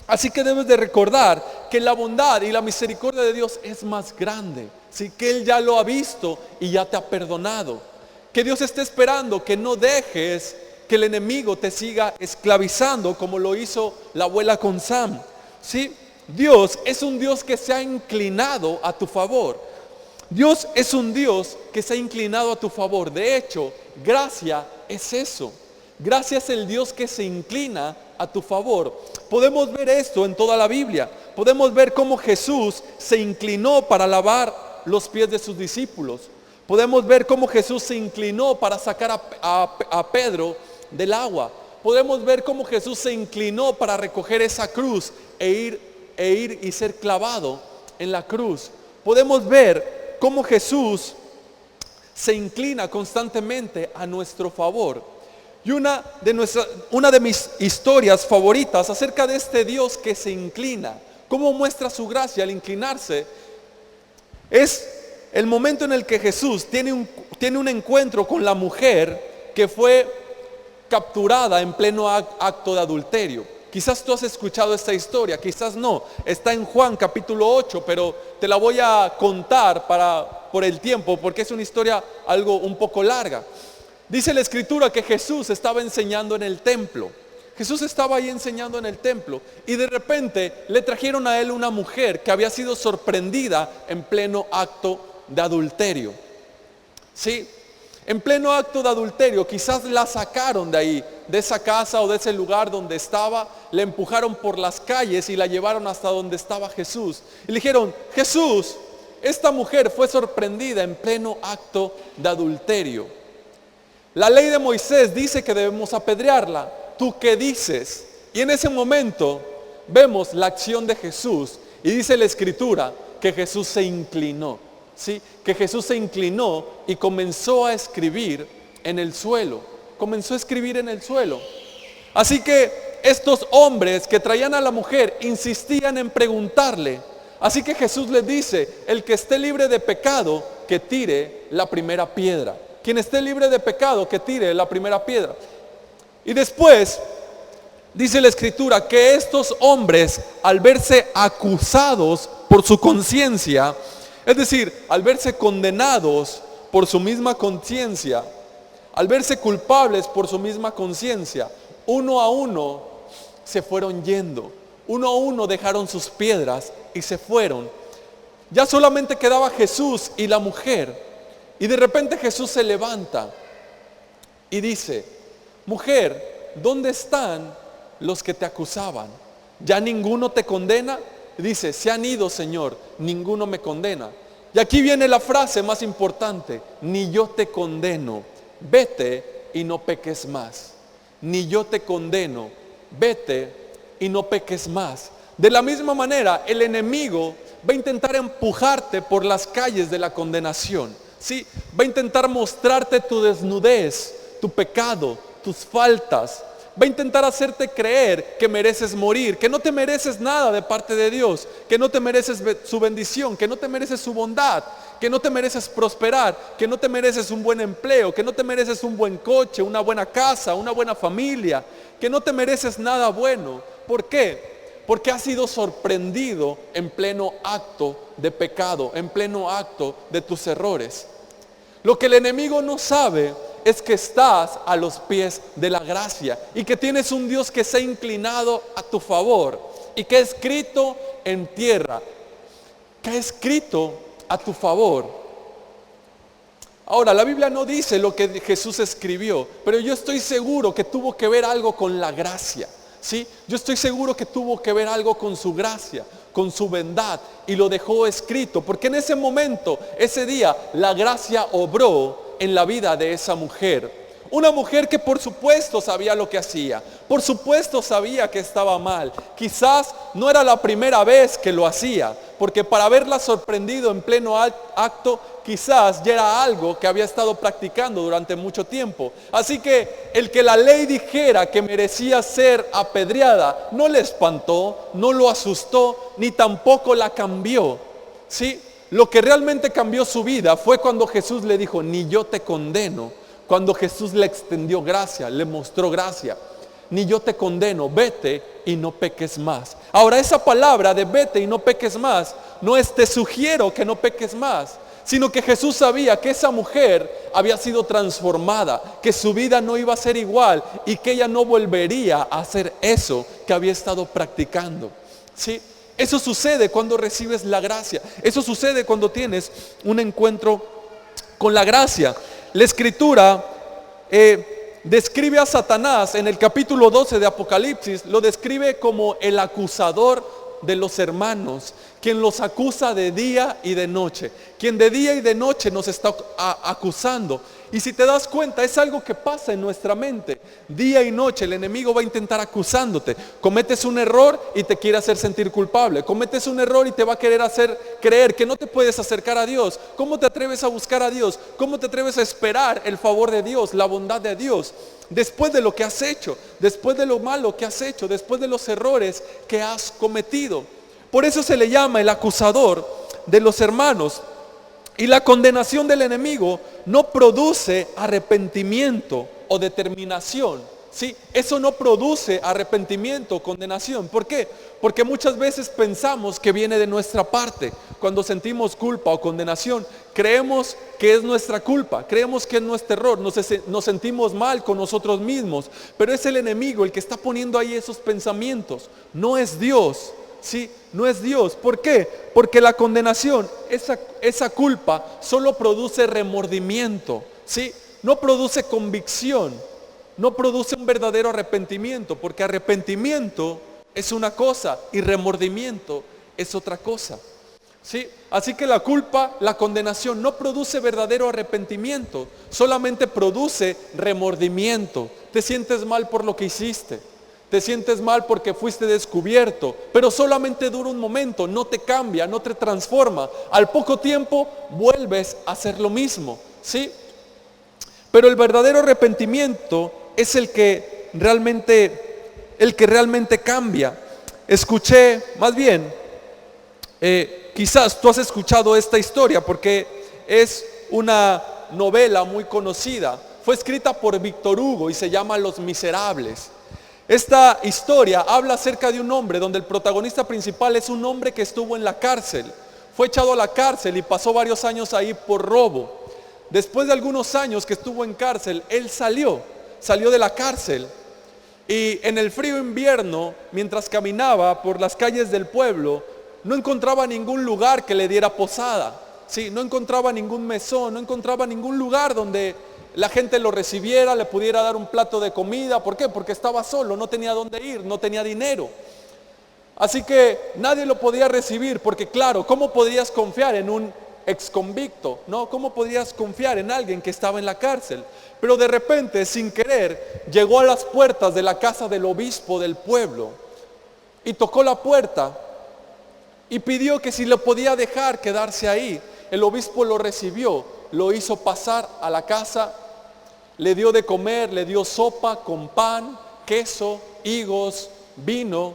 Así que debes de recordar que la bondad y la misericordia de Dios es más grande, ¿sí? Que Él ya lo ha visto y ya te ha perdonado. Que Dios esté esperando que no dejes que el enemigo te siga esclavizando como lo hizo la abuela con Sam, ¿sí? Dios es un Dios que se ha inclinado a tu favor. Dios es un Dios que se ha inclinado a tu favor. De hecho, gracia es eso. Gracia es el Dios que se inclina a tu favor. Podemos ver esto en toda la Biblia. Podemos ver cómo Jesús se inclinó para lavar los pies de sus discípulos. Podemos ver cómo Jesús se inclinó para sacar a Pedro del agua. Podemos ver cómo Jesús se inclinó para recoger esa cruz e ir y ser clavado en la cruz. Podemos ver cómo Jesús se inclina constantemente a nuestro favor. Y una de mis historias favoritas acerca de este Dios que se inclina, cómo muestra su gracia al inclinarse, es el momento en el que Jesús tiene un encuentro con la mujer que fue capturada en pleno acto de adulterio. Quizás tú has escuchado esta historia, quizás no. Está en Juan capítulo 8, pero te la voy a contar por el tiempo, porque es una historia algo un poco larga. Dice la Escritura que Jesús estaba enseñando en el templo. Jesús estaba ahí enseñando en el templo y de repente le trajeron a él una mujer que había sido sorprendida en pleno acto de adulterio, ¿sí? En pleno acto de adulterio, quizás la sacaron de ahí, de esa casa o de ese lugar donde estaba, la empujaron por las calles y la llevaron hasta donde estaba Jesús. Y le dijeron: Jesús, esta mujer fue sorprendida en pleno acto de adulterio. La ley de Moisés dice que debemos apedrearla. ¿Tú qué dices? Y en ese momento vemos la acción de Jesús y dice la Escritura que Jesús se inclinó. ¿Sí? Que Jesús se inclinó y comenzó a escribir en el suelo. Comenzó a escribir en el suelo. Así que estos hombres que traían a la mujer insistían en preguntarle. Así que Jesús les dice: el que esté libre de pecado, que tire la primera piedra. Quien esté libre de pecado, que tire la primera piedra. Y después dice la Escritura que estos hombres, al verse acusados por su conciencia, es decir, al verse condenados por su misma conciencia, al verse culpables por su misma conciencia, uno a uno se fueron yendo. Uno a uno dejaron sus piedras y se fueron. Ya solamente quedaba Jesús y la mujer. Y de repente Jesús se levanta y dice: mujer, ¿dónde están los que te acusaban? ¿Ya ninguno te condena? Dice: se han ido, Señor, ninguno me condena. Y aquí viene la frase más importante: ni yo te condeno, vete y no peques más. Ni yo te condeno, vete y no peques más. De la misma manera, el enemigo va a intentar empujarte por las calles de la condenación, ¿sí? Va a intentar mostrarte tu desnudez, tu pecado, tus faltas. Va a intentar hacerte creer que mereces morir, que no te mereces nada de parte de Dios, que no te mereces su bendición, que no te mereces su bondad, que no te mereces prosperar, que no te mereces un buen empleo, que no te mereces un buen coche, una buena casa, una buena familia, que no te mereces nada bueno. ¿Por qué? Porque has sido sorprendido en pleno acto de pecado, en pleno acto de tus errores. Lo que el enemigo no sabe es que estás a los pies de la gracia y que tienes un Dios que se ha inclinado a tu favor y que ha escrito en tierra, que ha escrito a tu favor. Ahora, la Biblia no dice lo que Jesús escribió, pero yo estoy seguro que tuvo que ver algo con la gracia, ¿sí? Yo estoy seguro que tuvo que ver algo con su gracia, con su bondad, y lo dejó escrito, porque en ese momento, ese día, la gracia obró en la vida de esa mujer. Una mujer que por supuesto sabía lo que hacía, por supuesto sabía que estaba mal. Quizás no era la primera vez que lo hacía, porque para haberla sorprendido en pleno acto, quizás ya era algo que había estado practicando durante mucho tiempo. Así que el que la ley dijera que merecía ser apedreada, no le espantó, no lo asustó, ni tampoco la cambió, ¿sí? Lo que realmente cambió su vida fue cuando Jesús le dijo, ni yo te condeno. Cuando Jesús le extendió gracia, le mostró gracia. Ni yo te condeno, vete y no peques más. Ahora, esa palabra de vete y no peques más, no es te sugiero que no peques más, sino que Jesús sabía que esa mujer había sido transformada, que su vida no iba a ser igual y que ella no volvería a hacer eso que había estado practicando, ¿sí? Eso sucede cuando recibes la gracia. Eso sucede cuando tienes un encuentro con la gracia. La Escritura describe a Satanás en el capítulo 12 de Apocalipsis, lo describe como el acusador de los hermanos, quien los acusa de día y de noche, quien de día y de noche nos está acusando. Y si te das cuenta, es algo que pasa en nuestra mente. Día y noche el enemigo va a intentar acusándote. Cometes un error y te quiere hacer sentir culpable. Cometes un error y te va a querer hacer creer que no te puedes acercar a Dios. ¿Cómo te atreves a buscar a Dios? ¿Cómo te atreves a esperar el favor de Dios, la bondad de Dios? Después de lo que has hecho, después de lo malo que has hecho, después de los errores que has cometido. Por eso se le llama el acusador de los hermanos. Y la condenación del enemigo no produce arrepentimiento o determinación, ¿sí? Eso no produce arrepentimiento o condenación. ¿Por qué? Porque muchas veces pensamos que viene de nuestra parte. Cuando sentimos culpa o condenación, creemos que es nuestra culpa, creemos que es nuestro error, nos sentimos mal con nosotros mismos. Pero es el enemigo el que está poniendo ahí esos pensamientos, no es Dios. Sí, no es Dios. ¿Por qué? Porque la condenación, esa culpa, solo produce remordimiento, ¿sí? No produce convicción, no produce un verdadero arrepentimiento, porque arrepentimiento es una cosa y remordimiento es otra cosa, ¿sí? Así que la culpa, la condenación no produce verdadero arrepentimiento, solamente produce remordimiento. Te sientes mal por lo que hiciste. Te sientes mal porque fuiste descubierto, pero solamente dura un momento, no te cambia, no te transforma. Al poco tiempo vuelves a hacer lo mismo, ¿sí? Pero el verdadero arrepentimiento es el que realmente cambia. Escuché, más bien, quizás tú has escuchado esta historia porque es una novela muy conocida. Fue escrita por Víctor Hugo y se llama Los Miserables. Esta historia habla acerca de un hombre donde el protagonista principal es un hombre que estuvo en la cárcel. Fue echado a la cárcel y pasó varios años ahí por robo. Después de algunos años que estuvo en cárcel, él salió de la cárcel. Y en el frío invierno, mientras caminaba por las calles del pueblo, no encontraba ningún lugar que le diera posada. Sí, no encontraba ningún mesón, no encontraba ningún lugar donde la gente lo recibiera, le pudiera dar un plato de comida. ¿Por qué? Porque estaba solo, no tenía dónde ir, no tenía dinero. Así que nadie lo podía recibir, porque claro, ¿cómo podías confiar en un exconvicto? ¿No? ¿Cómo podías confiar en alguien que estaba en la cárcel? Pero de repente, sin querer, llegó a las puertas de la casa del obispo del pueblo y tocó la puerta y pidió que si lo podía dejar quedarse ahí. El obispo lo recibió, lo hizo pasar a la casa Le dio de comer, le dio sopa con pan, queso, higos, vino.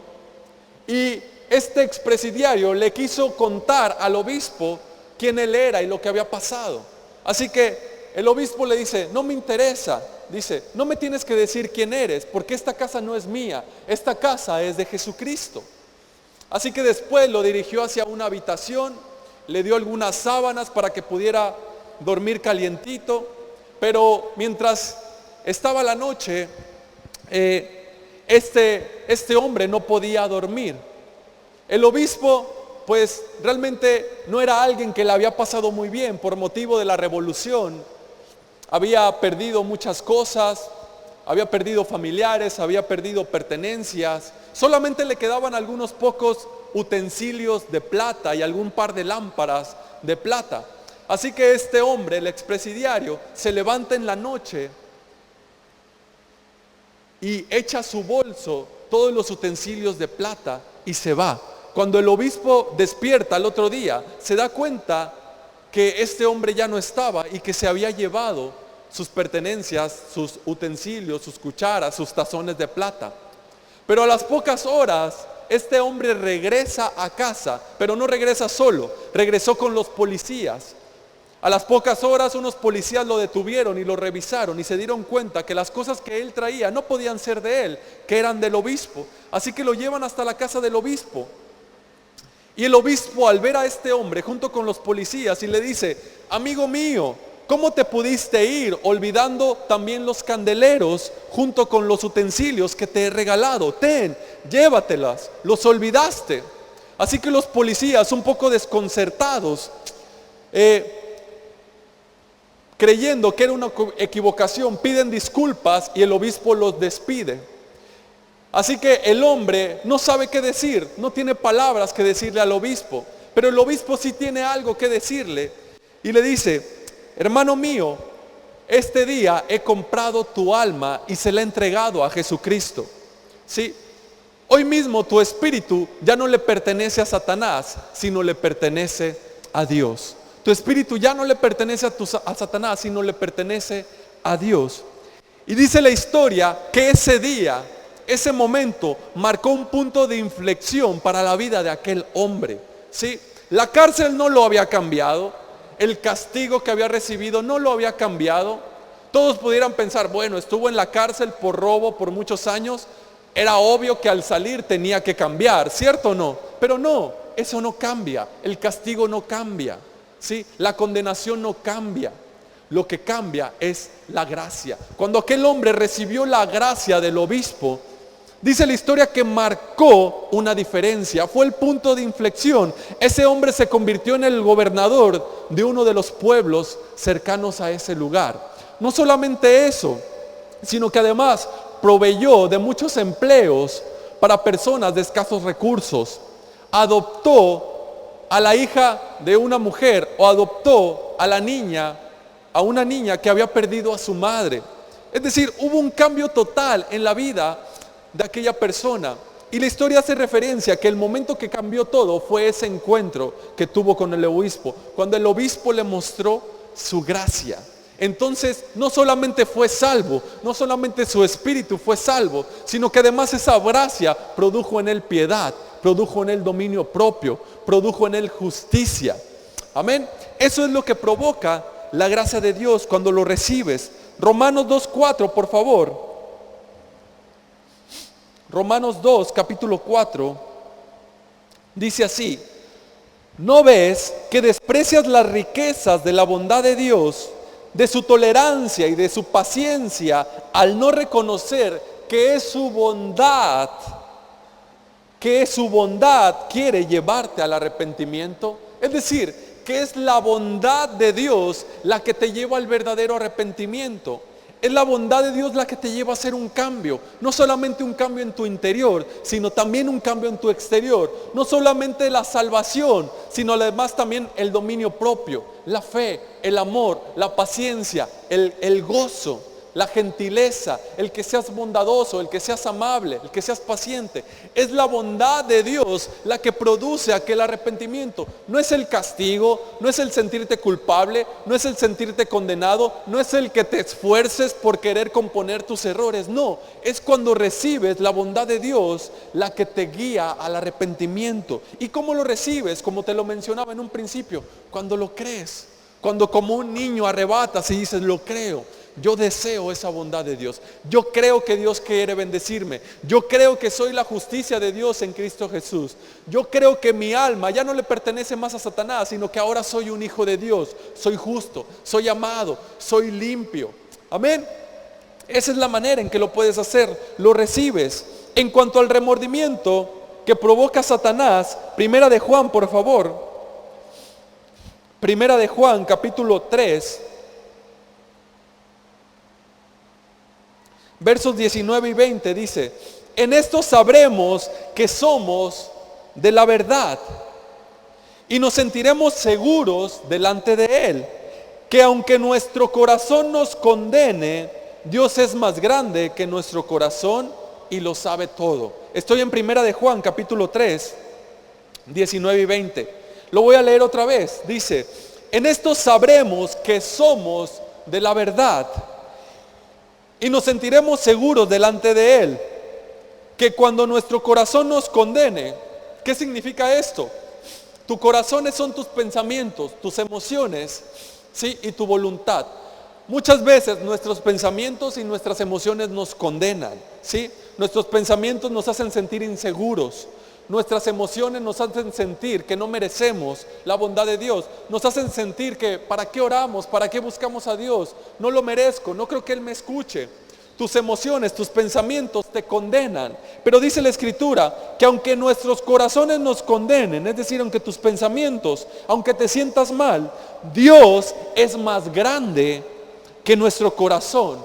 Y este expresidiario le quiso contar al obispo quién él era y lo que había pasado. Así que el obispo le dice, no me interesa. Dice, no me tienes que decir quién eres, porque esta casa no es mía, esta casa es de Jesucristo. Así que después lo dirigió hacia una habitación, le dio algunas sábanas para que pudiera dormir calientito, pero mientras estaba la noche, este hombre no podía dormir. El obispo, pues realmente no era alguien que le había pasado muy bien por motivo de la revolución. Había perdido muchas cosas, había perdido familiares, había perdido pertenencias. Solamente le quedaban algunos pocos utensilios de plata y algún par de lámparas de plata. Así que este hombre, el expresidiario, se levanta en la noche y echa a su bolso todos los utensilios de plata y se va. Cuando el obispo despierta al otro día, se da cuenta que este hombre ya no estaba y que se había llevado sus pertenencias, sus utensilios, sus cucharas, sus tazones de plata. Pero a las pocas horas, este hombre regresa a casa, pero no regresa solo, regresó con los policías. A las pocas horas unos policías lo detuvieron y lo revisaron y se dieron cuenta que las cosas que él traía no podían ser de él, que eran del obispo. Así que lo llevan hasta la casa del obispo. Y el obispo, al ver a este hombre junto con los policías, y le dice, amigo mío, ¿cómo te pudiste ir olvidando también los candeleros junto con los utensilios que te he regalado? Ten, llévatelas, los olvidaste. Así que los policías, un poco desconcertados, creyendo que era una equivocación, piden disculpas y el obispo los despide. Así que el hombre no sabe qué decir, no tiene palabras que decirle al obispo, pero el obispo sí tiene algo que decirle y le dice, hermano mío, este día he comprado tu alma y se la he entregado a Jesucristo. ¿Sí? Hoy mismo tu espíritu ya no le pertenece a Satanás, sino le pertenece a Dios. Tu espíritu ya no le pertenece a Satanás, sino le pertenece a Dios. Y dice la historia que ese día, ese momento, marcó un punto de inflexión para la vida de aquel hombre. ¿Sí? La cárcel no lo había cambiado, el castigo que había recibido no lo había cambiado. Todos pudieran pensar, bueno, estuvo en la cárcel por robo por muchos años, era obvio que al salir tenía que cambiar, ¿cierto o no? Pero no, eso no cambia, el castigo no cambia. ¿Sí? La condenación no cambia, lo que cambia es la gracia. Cuando aquel hombre recibió la gracia del obispo, dice la historia que marcó una diferencia, fue el punto de inflexión. Ese hombre se convirtió en el gobernador de uno de los pueblos cercanos a ese lugar. No solamente eso, sino que además proveyó de muchos empleos para personas de escasos recursos. Adoptó a la hija de una mujer o adoptó a una niña que había perdido a su madre. Es decir, hubo un cambio total en la vida de aquella persona. Y la historia hace referencia a que el momento que cambió todo fue ese encuentro que tuvo con el obispo, cuando el obispo le mostró su gracia. Entonces no solamente fue salvo, no solamente su espíritu fue salvo, sino que además esa gracia produjo en él piedad, produjo en él dominio propio, produjo en él justicia. Amén. Eso es lo que provoca la gracia de Dios cuando lo recibes. Romanos 2:4, por favor. Romanos 2, capítulo 4, dice así: ¿no ves que desprecias las riquezas de la bondad de Dios, de su tolerancia y de su paciencia, al no reconocer que es su bondad quiere llevarte al arrepentimiento? Es decir, que es la bondad de Dios la que te lleva al verdadero arrepentimiento. Es la bondad de Dios la que te lleva a hacer un cambio. No solamente un cambio en tu interior, sino también un cambio en tu exterior. No solamente la salvación, sino además también el dominio propio, la fe, el amor, la paciencia, el gozo. la gentileza, el que seas bondadoso, el que seas amable, el que seas paciente. Es la bondad de Dios la que produce aquel arrepentimiento. No es el castigo, no es el sentirte culpable, no es el sentirte condenado, no es el que te esfuerces por querer componer tus errores. No, es cuando recibes la bondad de Dios la que te guía al arrepentimiento. ¿Y cómo lo recibes? Como te lo mencionaba en un principio, cuando lo crees. Cuando como un niño arrebatas y dices, lo creo. Yo deseo esa bondad de Dios. Yo creo que Dios quiere bendecirme. Yo creo que soy la justicia de Dios en Cristo Jesús. Yo creo que mi alma ya no le pertenece más a Satanás, sino que ahora soy un hijo de Dios. Soy justo, soy amado, soy limpio. Amén. Esa es la manera en que lo puedes hacer. Lo recibes. En cuanto al remordimiento que provoca Satanás, Primera de Juan, por favor. Primera de Juan, capítulo 3. Versos 19 y 20 dice: en esto sabremos que somos de la verdad y nos sentiremos seguros delante de Él, que aunque nuestro corazón nos condene, Dios es más grande que nuestro corazón y lo sabe todo. Estoy en Primera de Juan, capítulo 3, 19 y 20. Lo voy a leer otra vez. Dice: en esto sabremos que somos de la verdad y nos sentiremos seguros delante de Él, que cuando nuestro corazón nos condene. ¿Qué significa esto? Tu corazón son tus pensamientos, tus emociones, ¿sí? Y tu voluntad. Muchas veces nuestros pensamientos y nuestras emociones nos condenan, ¿sí? Nuestros pensamientos nos hacen sentir inseguros. Nuestras emociones nos hacen sentir que no merecemos la bondad de Dios. Nos hacen sentir que ¿para qué oramos? ¿Para qué buscamos a Dios? No lo merezco, no creo que Él me escuche. Tus emociones, tus pensamientos te condenan. Pero dice la Escritura que aunque nuestros corazones nos condenen, es decir, aunque tus pensamientos, aunque te sientas mal, Dios es más grande que nuestro corazón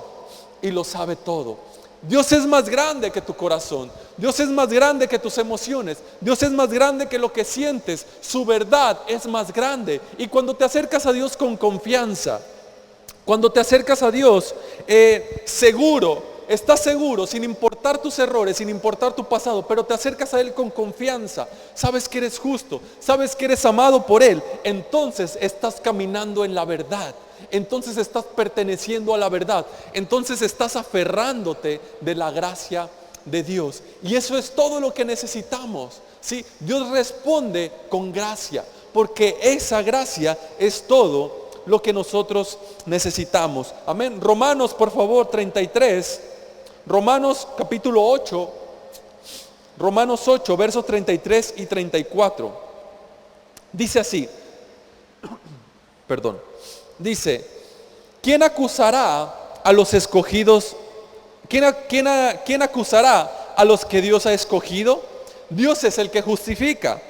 y lo sabe todo. Dios es más grande que tu corazón. Dios es más grande que tus emociones. Dios es más grande que lo que sientes. Su verdad es más grande. Y cuando te acercas a Dios con confianza, cuando te acercas a Dios seguro, estás seguro, sin importar tus errores, sin importar tu pasado, pero te acercas a Él con confianza, sabes que eres justo, sabes que eres amado por Él, entonces estás caminando en la verdad. Entonces estás perteneciendo a la verdad. Entonces estás aferrándote de la gracia de Dios. Y eso es todo lo que necesitamos, ¿sí? Dios responde con gracia, porque esa gracia es todo lo que nosotros necesitamos. Amén. Romanos, por favor, 33. Romanos capítulo 8. Romanos 8, versos 33 y 34. Dice así. Perdón. Dice: ¿quién acusará a los escogidos? ¿Quién acusará a los que Dios ha escogido? Dios es el que justifica.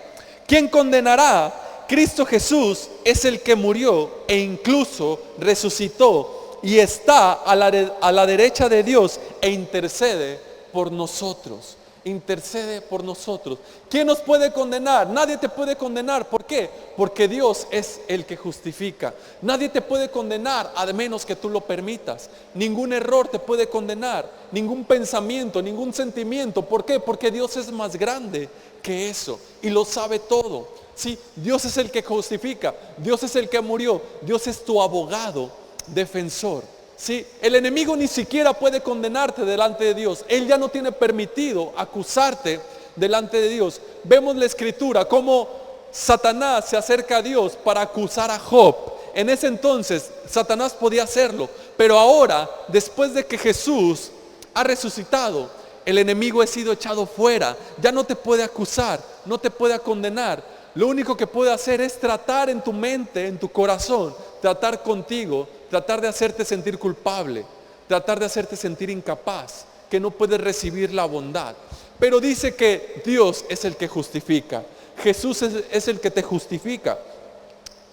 ¿Quién condenará? Cristo Jesús es el que murió e incluso resucitó y está a la derecha de Dios e intercede por nosotros. Intercede por nosotros. ¿Quién nos puede condenar? Nadie te puede condenar. ¿Por qué? Porque Dios es el que justifica. Nadie te puede condenar a menos que tú lo permitas. Ningún error te puede condenar, ningún pensamiento, ningún sentimiento. ¿Por qué? Porque Dios es más grande que eso y lo sabe todo. Sí, Dios es el que justifica, Dios es el que murió, Dios es tu abogado, defensor. Sí, el enemigo ni siquiera puede condenarte delante de Dios. Él ya no tiene permitido acusarte delante de Dios. Vemos la Escritura cómo Satanás se acerca a Dios para acusar a Job. En ese entonces Satanás podía hacerlo, pero ahora, después de que Jesús ha resucitado, el enemigo ha sido echado fuera. Ya no te puede acusar, no te puede condenar. Lo único que puede hacer es tratar en tu mente, en tu corazón, tratar contigo, tratar de hacerte sentir culpable, tratar de hacerte sentir incapaz, que no puedes recibir la bondad. Pero dice que Dios es el que justifica. Jesús es el que te justifica.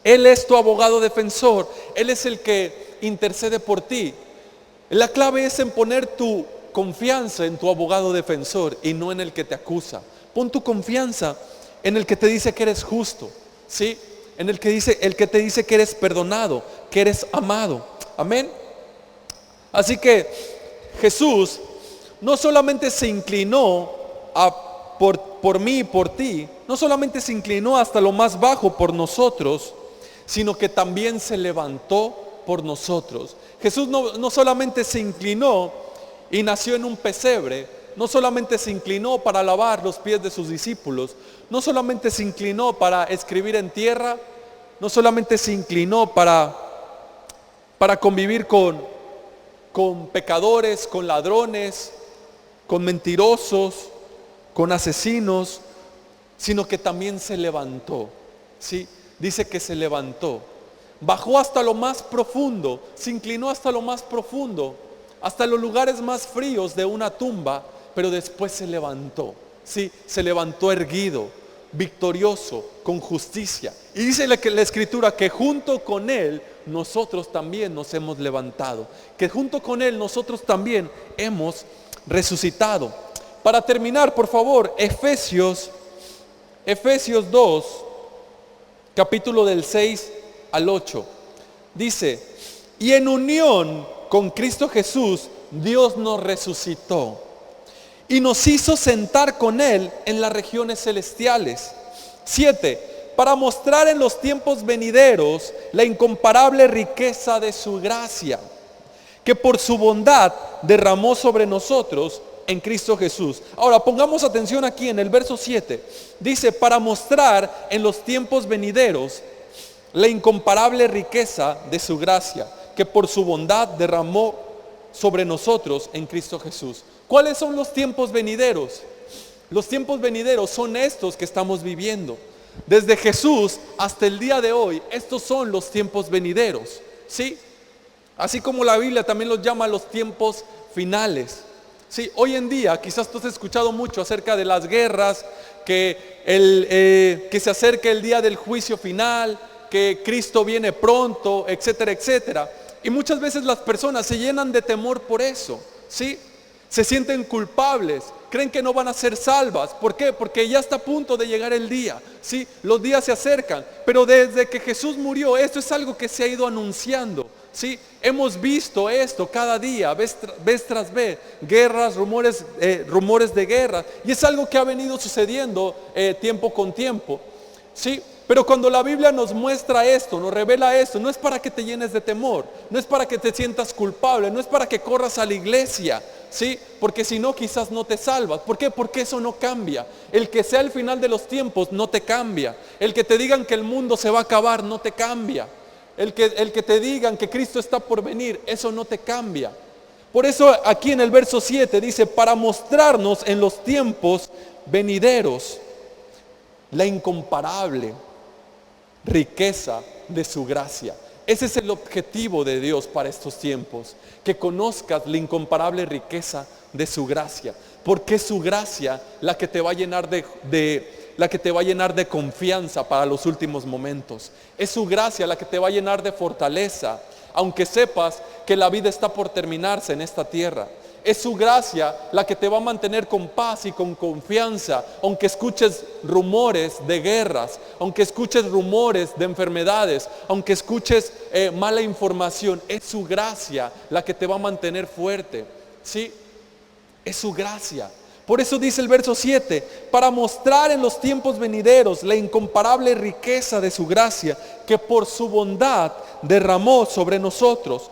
Él es tu abogado defensor. Él es el que intercede por ti. La clave es en poner tu confianza en tu abogado defensor y no en el que te acusa. Pon tu confianza en el que te dice que eres justo, ¿sí? En el que te dice que eres perdonado, que eres amado. Amén. Así que Jesús no solamente se inclinó por mí y por ti, no solamente se inclinó hasta lo más bajo por nosotros, sino que también se levantó por nosotros. Jesús no solamente se inclinó y nació en un pesebre, no solamente se inclinó para lavar los pies de sus discípulos, no solamente se inclinó para escribir en tierra, no solamente se inclinó para convivir con pecadores, con ladrones, con mentirosos, con asesinos, sino que también se levantó. ¿Sí? Dice que se levantó. Bajó hasta lo más profundo, se inclinó hasta lo más profundo, hasta los lugares más fríos de una tumba, pero después se levantó. ¿Sí? Se levantó erguido, victorioso, con justicia. Y dice la Escritura que junto con Él nosotros también nos hemos levantado, que junto con Él nosotros también hemos resucitado. Para terminar, por favor, Efesios 2, capítulo del 6 al 8. Dice, y en unión con Cristo Jesús, Dios nos resucitó y nos hizo sentar con Él en las regiones celestiales. 7. Para mostrar en los tiempos venideros la incomparable riqueza de su gracia, que por su bondad derramó sobre nosotros en Cristo Jesús. Ahora pongamos atención aquí en el verso 7. Dice, para mostrar en los tiempos venideros la incomparable riqueza de su gracia, que por su bondad derramó sobre nosotros en Cristo Jesús. ¿Cuáles son los tiempos venideros? Los tiempos venideros son estos que estamos viviendo. Desde Jesús hasta el día de hoy, estos son los tiempos venideros. ¿Sí? Así como la Biblia también los llama los tiempos finales. Sí, hoy en día quizás tú has escuchado mucho acerca de las guerras, que se acerca el día del juicio final, que Cristo viene pronto, etcétera, etcétera. Y muchas veces las personas se llenan de temor por eso, ¿sí? Se sienten culpables, creen que no van a ser salvas. ¿Por qué? Porque ya está a punto de llegar el día, ¿sí? Los días se acercan, pero desde que Jesús murió, esto es algo que se ha ido anunciando, ¿sí? Hemos visto esto cada día, vez tras vez, guerras, rumores de guerra, y es algo que ha venido sucediendo tiempo con tiempo, ¿sí? Pero cuando la Biblia nos muestra esto, nos revela esto, no es para que te llenes de temor, no es para que te sientas culpable, no es para que corras a la iglesia, ¿sí? Porque si no, quizás no te salvas. ¿Por qué? Porque eso no cambia. El que sea el final de los tiempos no te cambia. El que te digan que el mundo se va a acabar no te cambia. El que te digan que Cristo está por venir, eso no te cambia. Por eso aquí en el verso 7 dice, para mostrarnos en los tiempos venideros la incomparable riqueza de su gracia. Ese es el objetivo de Dios para estos tiempos, que conozcas la incomparable riqueza de su gracia, porque es su gracia la que te va a llenar de confianza para los últimos momentos. Es su gracia la que te va a llenar de fortaleza, aunque sepas que la vida está por terminarse en esta tierra. Es su gracia la que te va a mantener con paz y con confianza, aunque escuches rumores de guerras, aunque escuches rumores de enfermedades, aunque escuches mala información. Es su gracia la que te va a mantener fuerte, ¿sí? Es su gracia. Por eso dice el verso 7, para mostrar en los tiempos venideros la incomparable riqueza de su gracia, que por su bondad derramó sobre nosotros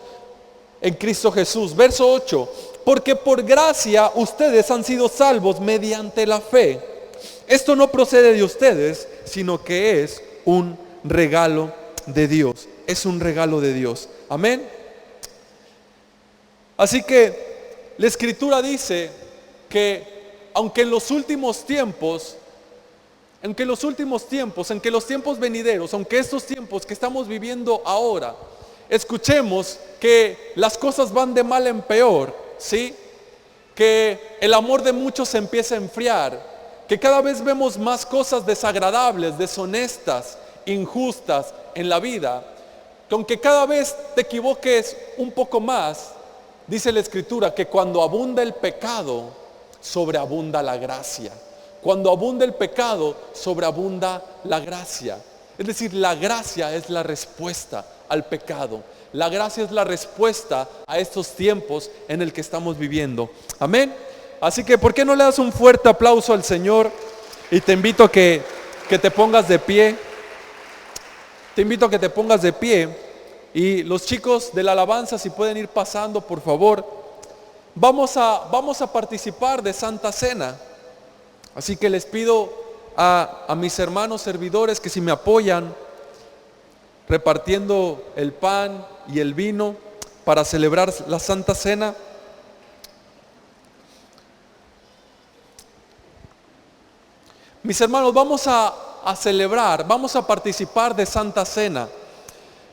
en Cristo Jesús. Verso 8, porque por gracia ustedes han sido salvos mediante la fe. Esto no procede de ustedes, sino que es un regalo de Dios. Es un regalo de Dios. Amén. Así que la Escritura dice que aunque en los últimos tiempos, aunque los tiempos venideros, aunque estos tiempos que estamos viviendo ahora, escuchemos que las cosas van de mal en peor, ¿sí? Que el amor de muchos se empieza a enfriar, que cada vez vemos más cosas desagradables, deshonestas, injustas en la vida, que aunque cada vez te equivoques un poco más, dice la Escritura que cuando abunda el pecado, sobreabunda la gracia. Cuando abunda el pecado, sobreabunda la gracia. Es decir, la gracia es la respuesta al pecado. La gracia es la respuesta a estos tiempos en el que estamos viviendo. Amén. Así que, ¿por qué no le das un fuerte aplauso al Señor? Y te invito a que te pongas de pie. Te invito a que te pongas de pie. Y los chicos de la alabanza, si pueden ir pasando, por favor. Vamos a participar de Santa Cena. Así que les pido a mis hermanos servidores que si me apoyan repartiendo el pan y el vino para celebrar la Santa Cena. Mis hermanos, vamos a celebrar, vamos a participar de Santa Cena.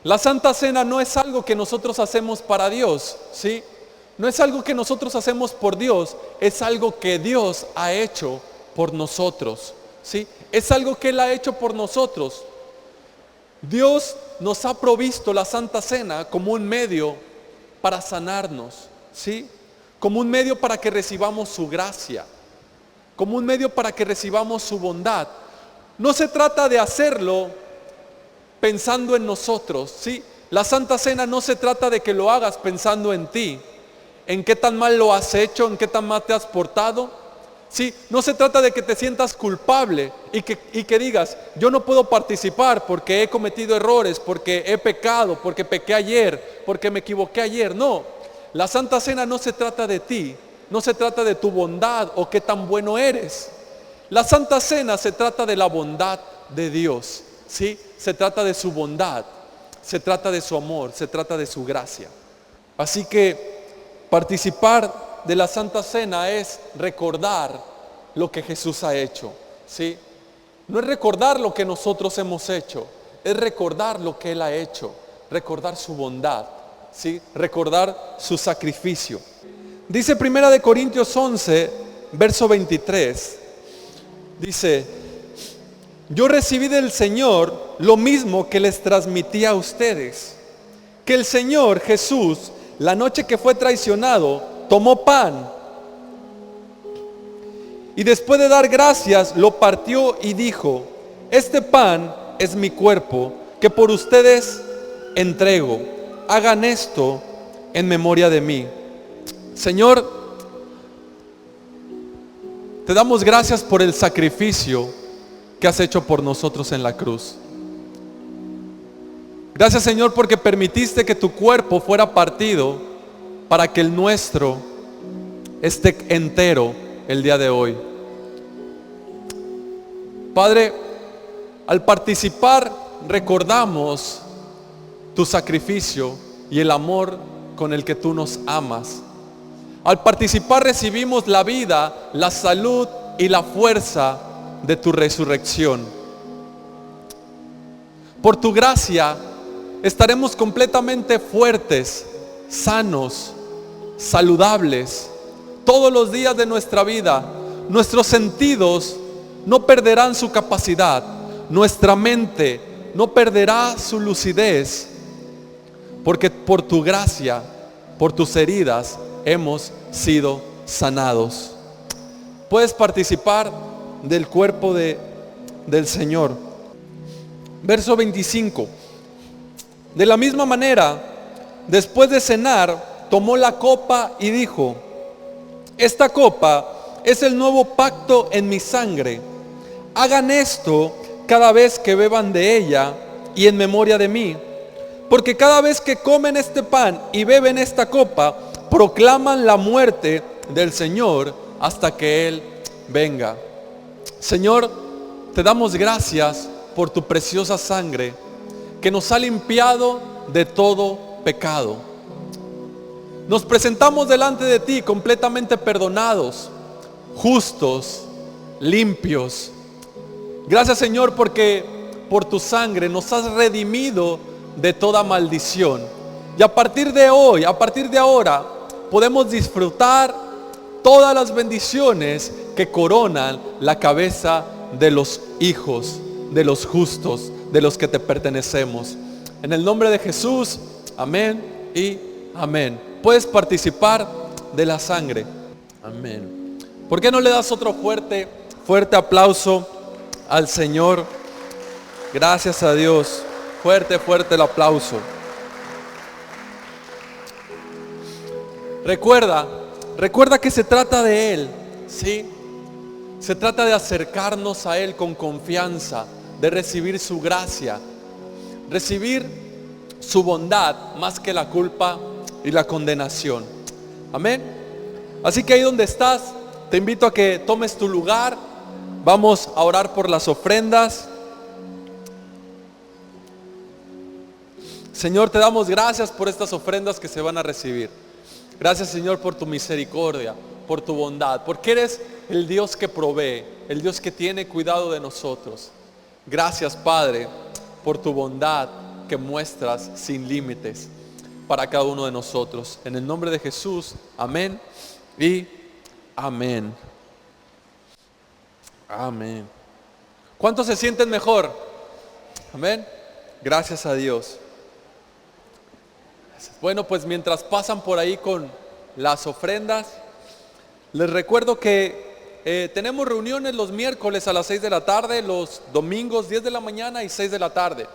La Santa Cena no es algo que nosotros hacemos para Dios, ¿sí? No es algo que nosotros hacemos por Dios, es algo que Dios ha hecho por nosotros, ¿sí? Es algo que Él ha hecho por nosotros. Dios nos ha provisto la Santa Cena como un medio para sanarnos, ¿sí? Como un medio para que recibamos su gracia, como un medio para que recibamos su bondad. No se trata de hacerlo pensando en nosotros, ¿sí? La Santa Cena no se trata de que lo hagas pensando en ti, en qué tan mal lo has hecho, en qué tan mal te has portado, ¿sí? No se trata de que te sientas culpable y que digas, yo no puedo participar porque he cometido errores, porque he pecado, porque pequé ayer, porque me equivoqué ayer. No, la Santa Cena no se trata de ti, no se trata de tu bondad o qué tan bueno eres. La Santa Cena se trata de la bondad de Dios, ¿sí? Se trata de su bondad, se trata de su amor, se trata de su gracia. Así que participar de la Santa Cena es recordar lo que Jesús ha hecho, ¿sí? No es recordar lo que nosotros hemos hecho, es recordar lo que Él ha hecho, recordar su bondad, ¿sí? Recordar su sacrificio. Dice 1 Corintios 11, verso 23, dice, yo recibí del Señor lo mismo que les transmití a ustedes, que el Señor Jesús, la noche que fue traicionado, tomó pan y después de dar gracias lo partió y dijo, este pan es mi cuerpo que por ustedes entrego, hagan esto en memoria de mí. Señor, te damos gracias por el sacrificio que has hecho por nosotros en la cruz. Gracias, Señor, porque permitiste que tu cuerpo fuera partido para que el nuestro esté entero el día de hoy. Padre, al participar recordamos tu sacrificio y el amor con el que tú nos amas. Al participar recibimos la vida, la salud y la fuerza de tu resurrección. Por tu gracia estaremos completamente fuertes, sanos, saludables todos los días de nuestra vida. Nuestros sentidos no perderán su capacidad, nuestra mente no perderá su lucidez, porque por tu gracia, por tus heridas hemos sido sanados. Puedes participar del cuerpo del Señor. Verso 25. De la misma manera, después de cenar, tomó la copa y dijo, esta copa es el nuevo pacto en mi sangre. Hagan esto cada vez que beban de ella y en memoria de mí. Porque cada vez que comen este pan y beben esta copa, proclaman la muerte del Señor hasta que Él venga. Señor, te damos gracias por tu preciosa sangre que nos ha limpiado de todo pecado. Nos presentamos delante de ti completamente perdonados, justos, limpios. Gracias, Señor, porque por tu sangre nos has redimido de toda maldición. Y a partir de hoy, a partir de ahora, podemos disfrutar todas las bendiciones que coronan la cabeza de los hijos, de los justos, de los que te pertenecemos. En el nombre de Jesús, amén y amén. Puedes participar de la sangre. Amén. ¿Por qué no le das otro fuerte aplauso al Señor? Gracias a Dios. Fuerte el aplauso. Recuerda que se trata de Él, ¿sí? Se trata de acercarnos a Él con confianza, de recibir su gracia, recibir su bondad más que la culpa y la condenación. Amén. Así que ahí donde estás, te invito a que tomes tu lugar. Vamos a orar por las ofrendas. Señor, te damos gracias por estas ofrendas que se van a recibir. Gracias, Señor, por tu misericordia, por tu bondad, porque eres el Dios que provee, el Dios que tiene cuidado de nosotros. Gracias, Padre, por tu bondad que muestras sin límites para cada uno de nosotros. En el nombre de Jesús, amén y amén. Amén. ¿Cuántos se sienten mejor? Amén. Gracias a Dios. Bueno, pues mientras pasan por ahí con las ofrendas, les recuerdo que tenemos reuniones los miércoles a las 6 de la tarde, los domingos 10 de la mañana y 6 de la tarde.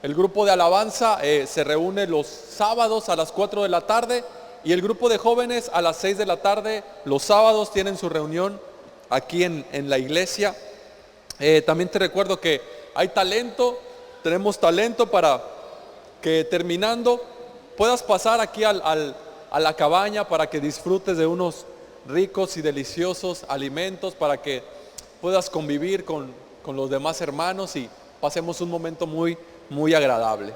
El grupo de alabanza se reúne los sábados a las 4 de la tarde y el grupo de jóvenes a las 6 de la tarde. Los sábados tienen su reunión aquí en la iglesia. También te recuerdo que hay talento, tenemos talento para que terminando puedas pasar aquí a la cabaña para que disfrutes de unos ricos y deliciosos alimentos, para que puedas convivir con los demás hermanos y pasemos un momento muy, muy agradable.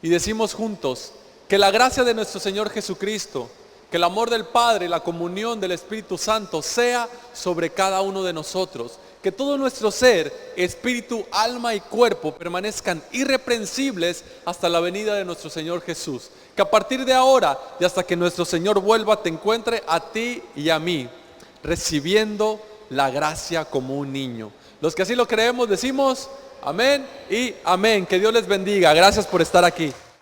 Y decimos juntos que la gracia de nuestro Señor Jesucristo, que el amor del Padre y la comunión del Espíritu Santo sea sobre cada uno de nosotros. Que todo nuestro ser, espíritu, alma y cuerpo permanezcan irreprensibles hasta la venida de nuestro Señor Jesús. Que a partir de ahora y hasta que nuestro Señor vuelva te encuentre a ti y a mí, recibiendo la gracia como un niño. Los que así lo creemos decimos amén y amén. Que Dios les bendiga. Gracias por estar aquí.